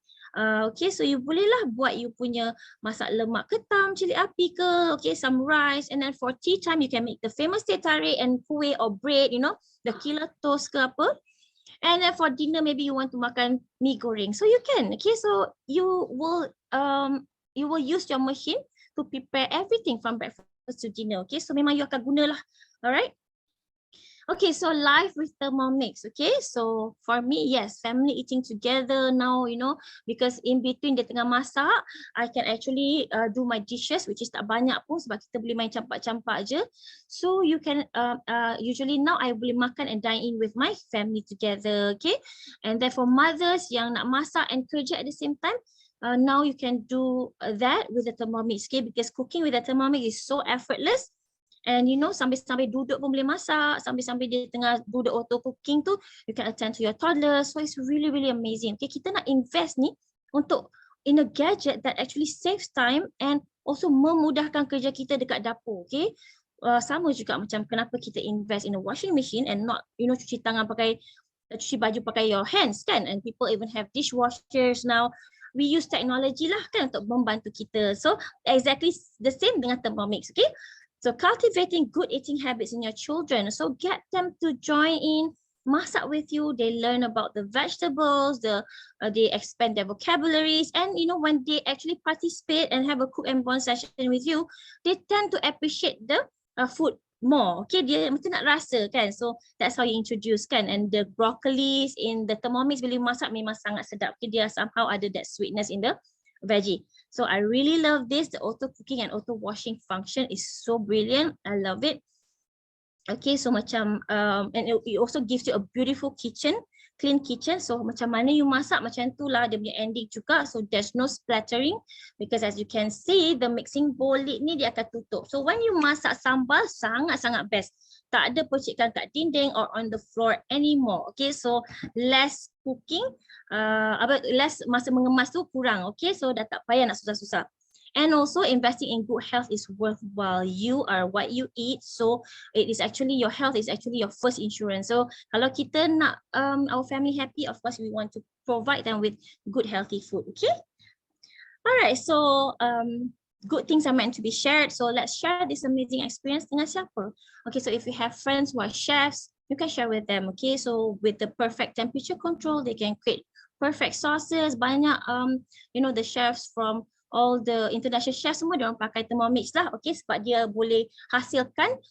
Okay, so you bolehlah buat you punya masak lemak ketam, cili api ke, okay, some rice, and then for tea time you can make the famous teh tarik and kuih or bread, you know, the killer toast ke apa. And then for dinner maybe you want to makan mi goreng, so you can. Okay, so you will use your machine to prepare everything from breakfast to dinner. Okay, so memang you akan gunalah. Alright. Okay, so life with Thermomix. Okay, so for me, yes, family eating together now, you know, because in between dia tengah masak, I can actually do my dishes, which is tak banyak pun sebab kita boleh main campak-campak je. So you can usually now I boleh makan and dine in with my family together. Okay, and then for mothers yang nak masak and kerja at the same time, now you can do that with the Thermomix. Okay, because cooking with the Thermomix is so effortless. And you know, sambil-sambil duduk pun boleh masak, sambil-sambil dia tengah duduk auto cooking tu, you can attend to your toddler. So it's really amazing. Okay, kita nak invest ni untuk in a gadget that actually saves time and also memudahkan kerja kita dekat dapur. Okay, sama juga macam kenapa kita invest in a washing machine and not, you know, cuci tangan pakai, cuci baju pakai your hands kan. And people even have dishwashers now. We use technology lah kan untuk membantu kita. So exactly the same dengan Thermomix. Okay. So cultivating good eating habits in your children. So get them to join in, masak with you. They learn about the vegetables, they expand their vocabularies. And you know, when they actually participate and have a cook and bond session with you, they tend to appreciate the food more. Okay, dia mesti nak rasa kan. So that's how you introduce kan. And the broccolis in the Thermomix bila masak memang sangat sedap. Okay, dia somehow ada that sweetness in the veggie. So I really love this. The auto cooking and auto washing function is so brilliant. I love it. Okay, so macam and it also gives you a beautiful kitchen, clean kitchen. So macam mana you masak macam tu lah dia punya ending juga. So there's no splattering because as you can see the mixing bowl lid ni dia akan tutup. So when you masak sambal sangat-sangat best. Tak ada percikan kat dinding or on the floor anymore. Okay, so less cooking, less masa mengemas tu kurang. Okay, so dah tak payah nak susah-susah. And also investing in good health is worthwhile. You are what you eat, so it is actually your health is actually your first insurance. So kalau kita nak our family happy, of course we want to provide them with good healthy food. Okay. Alright, so good things are meant to be shared. So let's share this amazing experience dengan siapa? Okay, so if you have friends who are chefs, you can share with them. Okay, so with the perfect temperature control, they can create perfect sauces. Banyak you know, the chefs from all the international chefs semua dia orang pakai Thermomix lah. Okay, sebab dia boleh hasilkan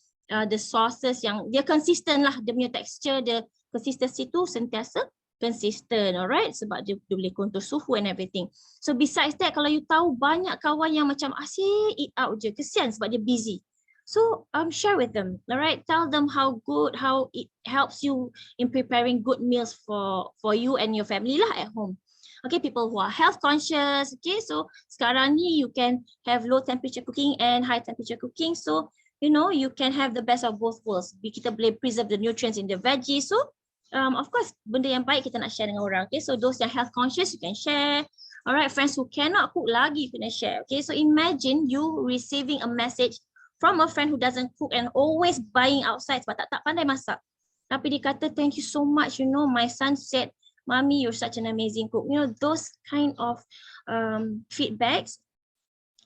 the sauces yang dia consistent lah, dia punya texture, the consistency tu sentiasa consistent, alright, sebab dia boleh control suhu and everything. So besides that, kalau you tahu banyak kawan yang macam asyik eat out je, kesian sebab dia busy. So share with them, alright, tell them how good, how it helps you in preparing good meals for you and your family lah at home. Okay, people who are health conscious, okay, so sekarang ni you can have low temperature cooking and high temperature cooking, so you know, you can have the best of both worlds. Kita boleh preserve the nutrients in the veggies, so of course, benda yang baik kita nak share dengan orang. Okay, so those yang health conscious, you can share. Alright, friends who cannot cook lagi, you can share. Okay, so imagine you receiving a message from a friend who doesn't cook and always buying outside sebab tak pandai masak. Tapi dia kata, thank you so much, you know, my son said, Mommy, you're such an amazing cook. You know, those kind of feedbacks,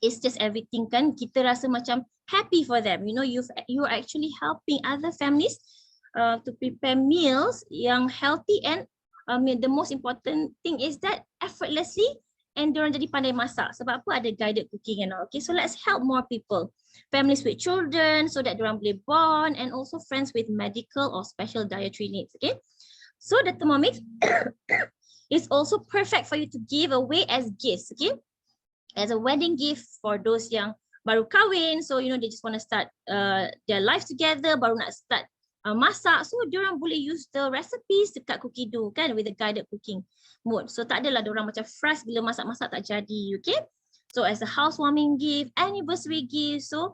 it's just everything kan. Kita rasa macam happy for them. You know, you are actually helping other families to prepare meals yang healthy and the most important thing is that effortlessly and diorang jadi pandai masak. Sebab apa? Ada guided cooking and all. Okay, so let's help more people. Families with children so that diorang boleh bond and also friends with medical or special dietary needs. Okay, so the Thermomix is also perfect for you to give away as gifts. Okay, as a wedding gift for those yang baru kahwin, so you know they just want to start their life together, baru nak start masak, so diorang boleh use the recipes dekat cookie dough kan, with the guided cooking mode. So tak adalah diorang macam frust bila masak-masak tak jadi. Okay, so as a housewarming gift, anniversary gift, so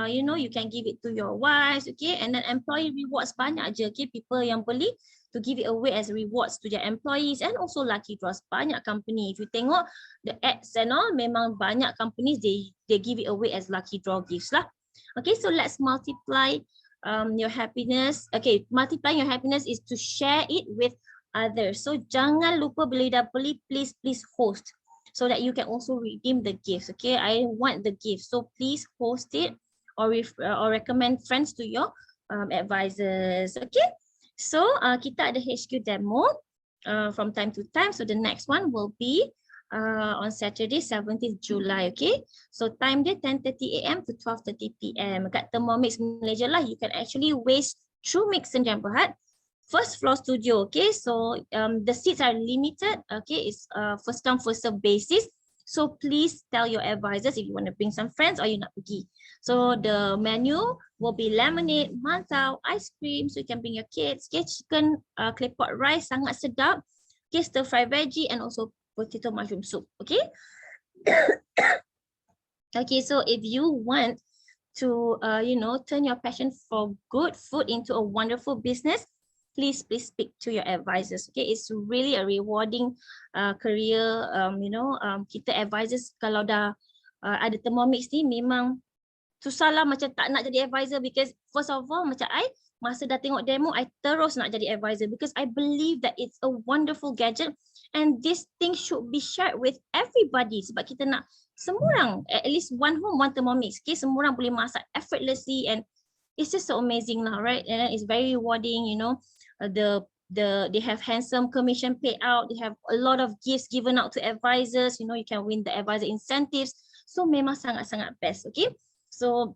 you know you can give it to your wives. Okay, and then employee rewards banyak je. Okay, people yang beli to give it away as rewards to their employees and also lucky draws. Banyak company, if you tengok the ads and all, memang banyak companies they give it away as lucky draw gifts lah. Okay, so let's multiply your happiness. Okay, multiplying your happiness is to share it with others. So jangan lupa bila dah beli, please host so that you can also redeem the gifts. Okay, I want the gift, so please host it or recommend friends to your advisors. Okay. So kita ada HQ demo from time to time. So the next one will be on Saturday 17th July. Okay, so time dia 10:30 AM to 12:30 PM. Kat Thermomix Malaysia lah, you can actually waste through Mixen Jam Berhad first floor studio. Okay, so the seats are limited. Okay, it's first come first serve basis. So please tell your advisors if you want to bring some friends or you nak pergi. So the menu will be lemonade, mantau, ice cream. So you can bring your kids. Okay, chicken clay pot rice sangat sedap. Okay, stir fry veggie and also potato mushroom soup. Okay. Okay, so if you want to you know, turn your passion for good food into a wonderful business, please speak to your advisors. Okay, it's really a rewarding career. You know, kita advisors kalau dah ada Thermomix ni memang susah lah macam tak nak jadi advisor, because first of all macam I masa dah tengok demo I terus nak jadi advisor because I believe that it's a wonderful gadget and this thing should be shared with everybody sebab kita nak semua orang, at least one home, one Thermomix. Okay, semua orang boleh masak effortlessly and it's just so amazing lah, right? And it's very rewarding, you know. They have handsome commission payout, they have a lot of gifts given out to advisors, you know, you can win the advisor incentives, so memang sangat-sangat best. Okay, so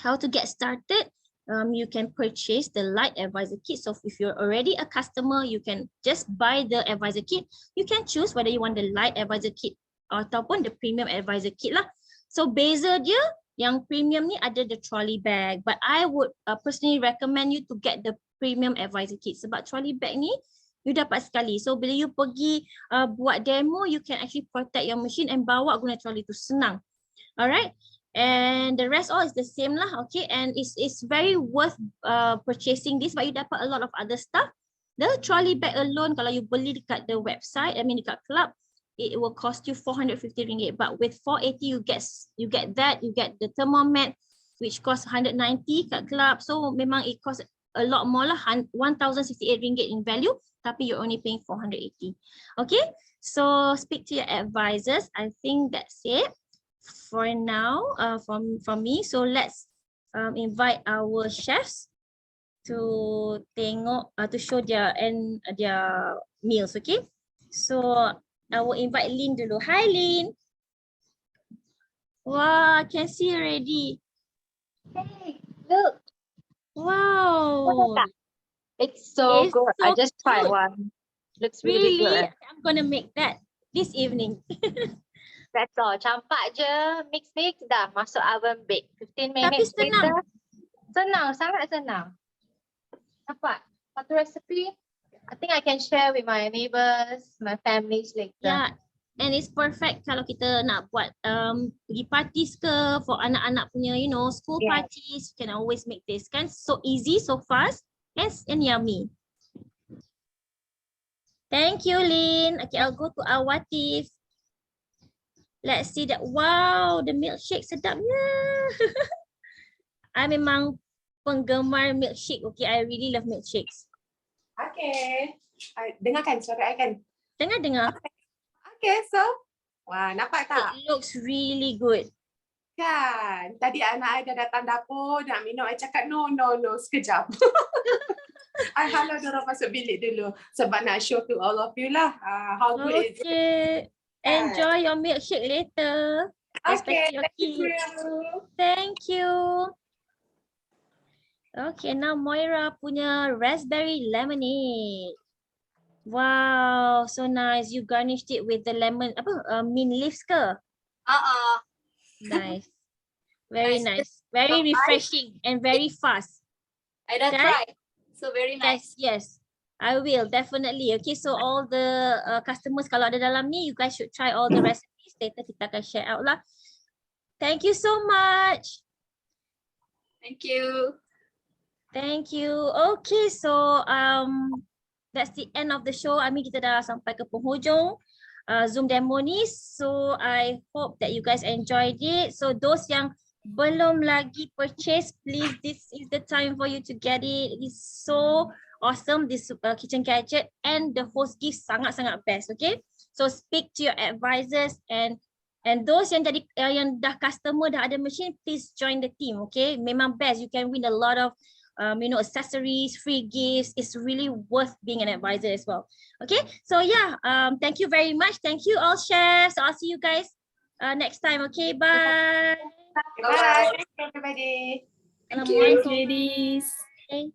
how to get started? You can purchase the light advisor kit. So if you're already a customer, you can just buy the advisor kit. You can choose whether you want the light advisor kit ataupun the premium advisor kit lah. So beza dia, yang premium ni ada the trolley bag, but I would personally recommend you to get the premium advisor kit sebab trolley bag ni you dapat sekali. So bila you pergi buat demo, you can actually protect your machine and bawa guna trolley tu senang. Alright, and the rest all is the same lah. Okay, and it's very worth purchasing this, but you dapat a lot of other stuff. The trolley bag alone kalau you beli dekat the website, I mean dekat club, it will cost you RM450, but with $480 you get that, you get the thermomat which costs $190 kat club. So memang it costs a lot more lah, RM1,068 in value, tapi you're only paying $480. Okay, so speak to your advisors. I think that's it for now from me. So let's invite our chefs to tengok to show their meals. Okay, so I will invite Lynn dulu. Hi Lynn. Wow, I can see already. Hey, look. Wow. It's so It's good. I so just tried good. one. Looks really good. I'm gonna make that this evening. That's all. Campak je, mix dah masuk oven bake. 15 Tapi minutes senang. later. Senang, sangat senang. Nampak? Satu recipe. I think I can share with my neighbors, my families later. Yeah, and it's perfect kalau kita nak buat pergi parties ke, for anak-anak punya, you know, school Yes. parties. You can always make this kan, so easy, so fast, and yummy. Thank you, Lynn. Okay, I'll go to Awatif. Let's see that. Wow, the milkshake sedapnya. I memang penggemar milkshake. Okay, I really love milkshakes. Okay. Dengarkan suara I kan? Dengar. Okay, so. Wah, nampak tak? It looks really good. Kan, tadi anak I dah datang dapur, nak minum, I cakap no, sekejap. I halau diorang masuk bilik dulu sebab nak show to all of you lah how good is it. Okay. Enjoy your milkshake later. Okay, Especially your thank you. kids. Thank you. Okay, now Moira punya raspberry lemonade. Wow, so nice. You garnished it with the lemon, mint leaves ke? Nice. Very nice. Very refreshing and very fast. I dah Kan? try. So very nice. Yes. I will definitely. Okay, so all the customers kalau ada dalam ni, you guys should try all the recipes. Later kita akan share out lah. Thank you so much. Thank you. Thank you. Okay, so that's the end of the show. I mean kita dah sampai ke penghujung Zoom demo ni. So I hope that you guys enjoyed it. So those yang belum lagi purchase, please, this is the time for you to get it. It's so awesome, this kitchen gadget, and the host gift sangat-sangat best. Okay, so speak to your advisors and those yang jadi yang dah customer dah ada machine, please join the team. Okay, memang best. You can win a lot of accessories, free gifts. It's really worth being an advisor as well. Okay, so yeah, thank you very much. Thank you all chefs. So I'll see you guys next time. Okay, bye. Bye. Thank you everybody. Thank you. Ladies. Okay.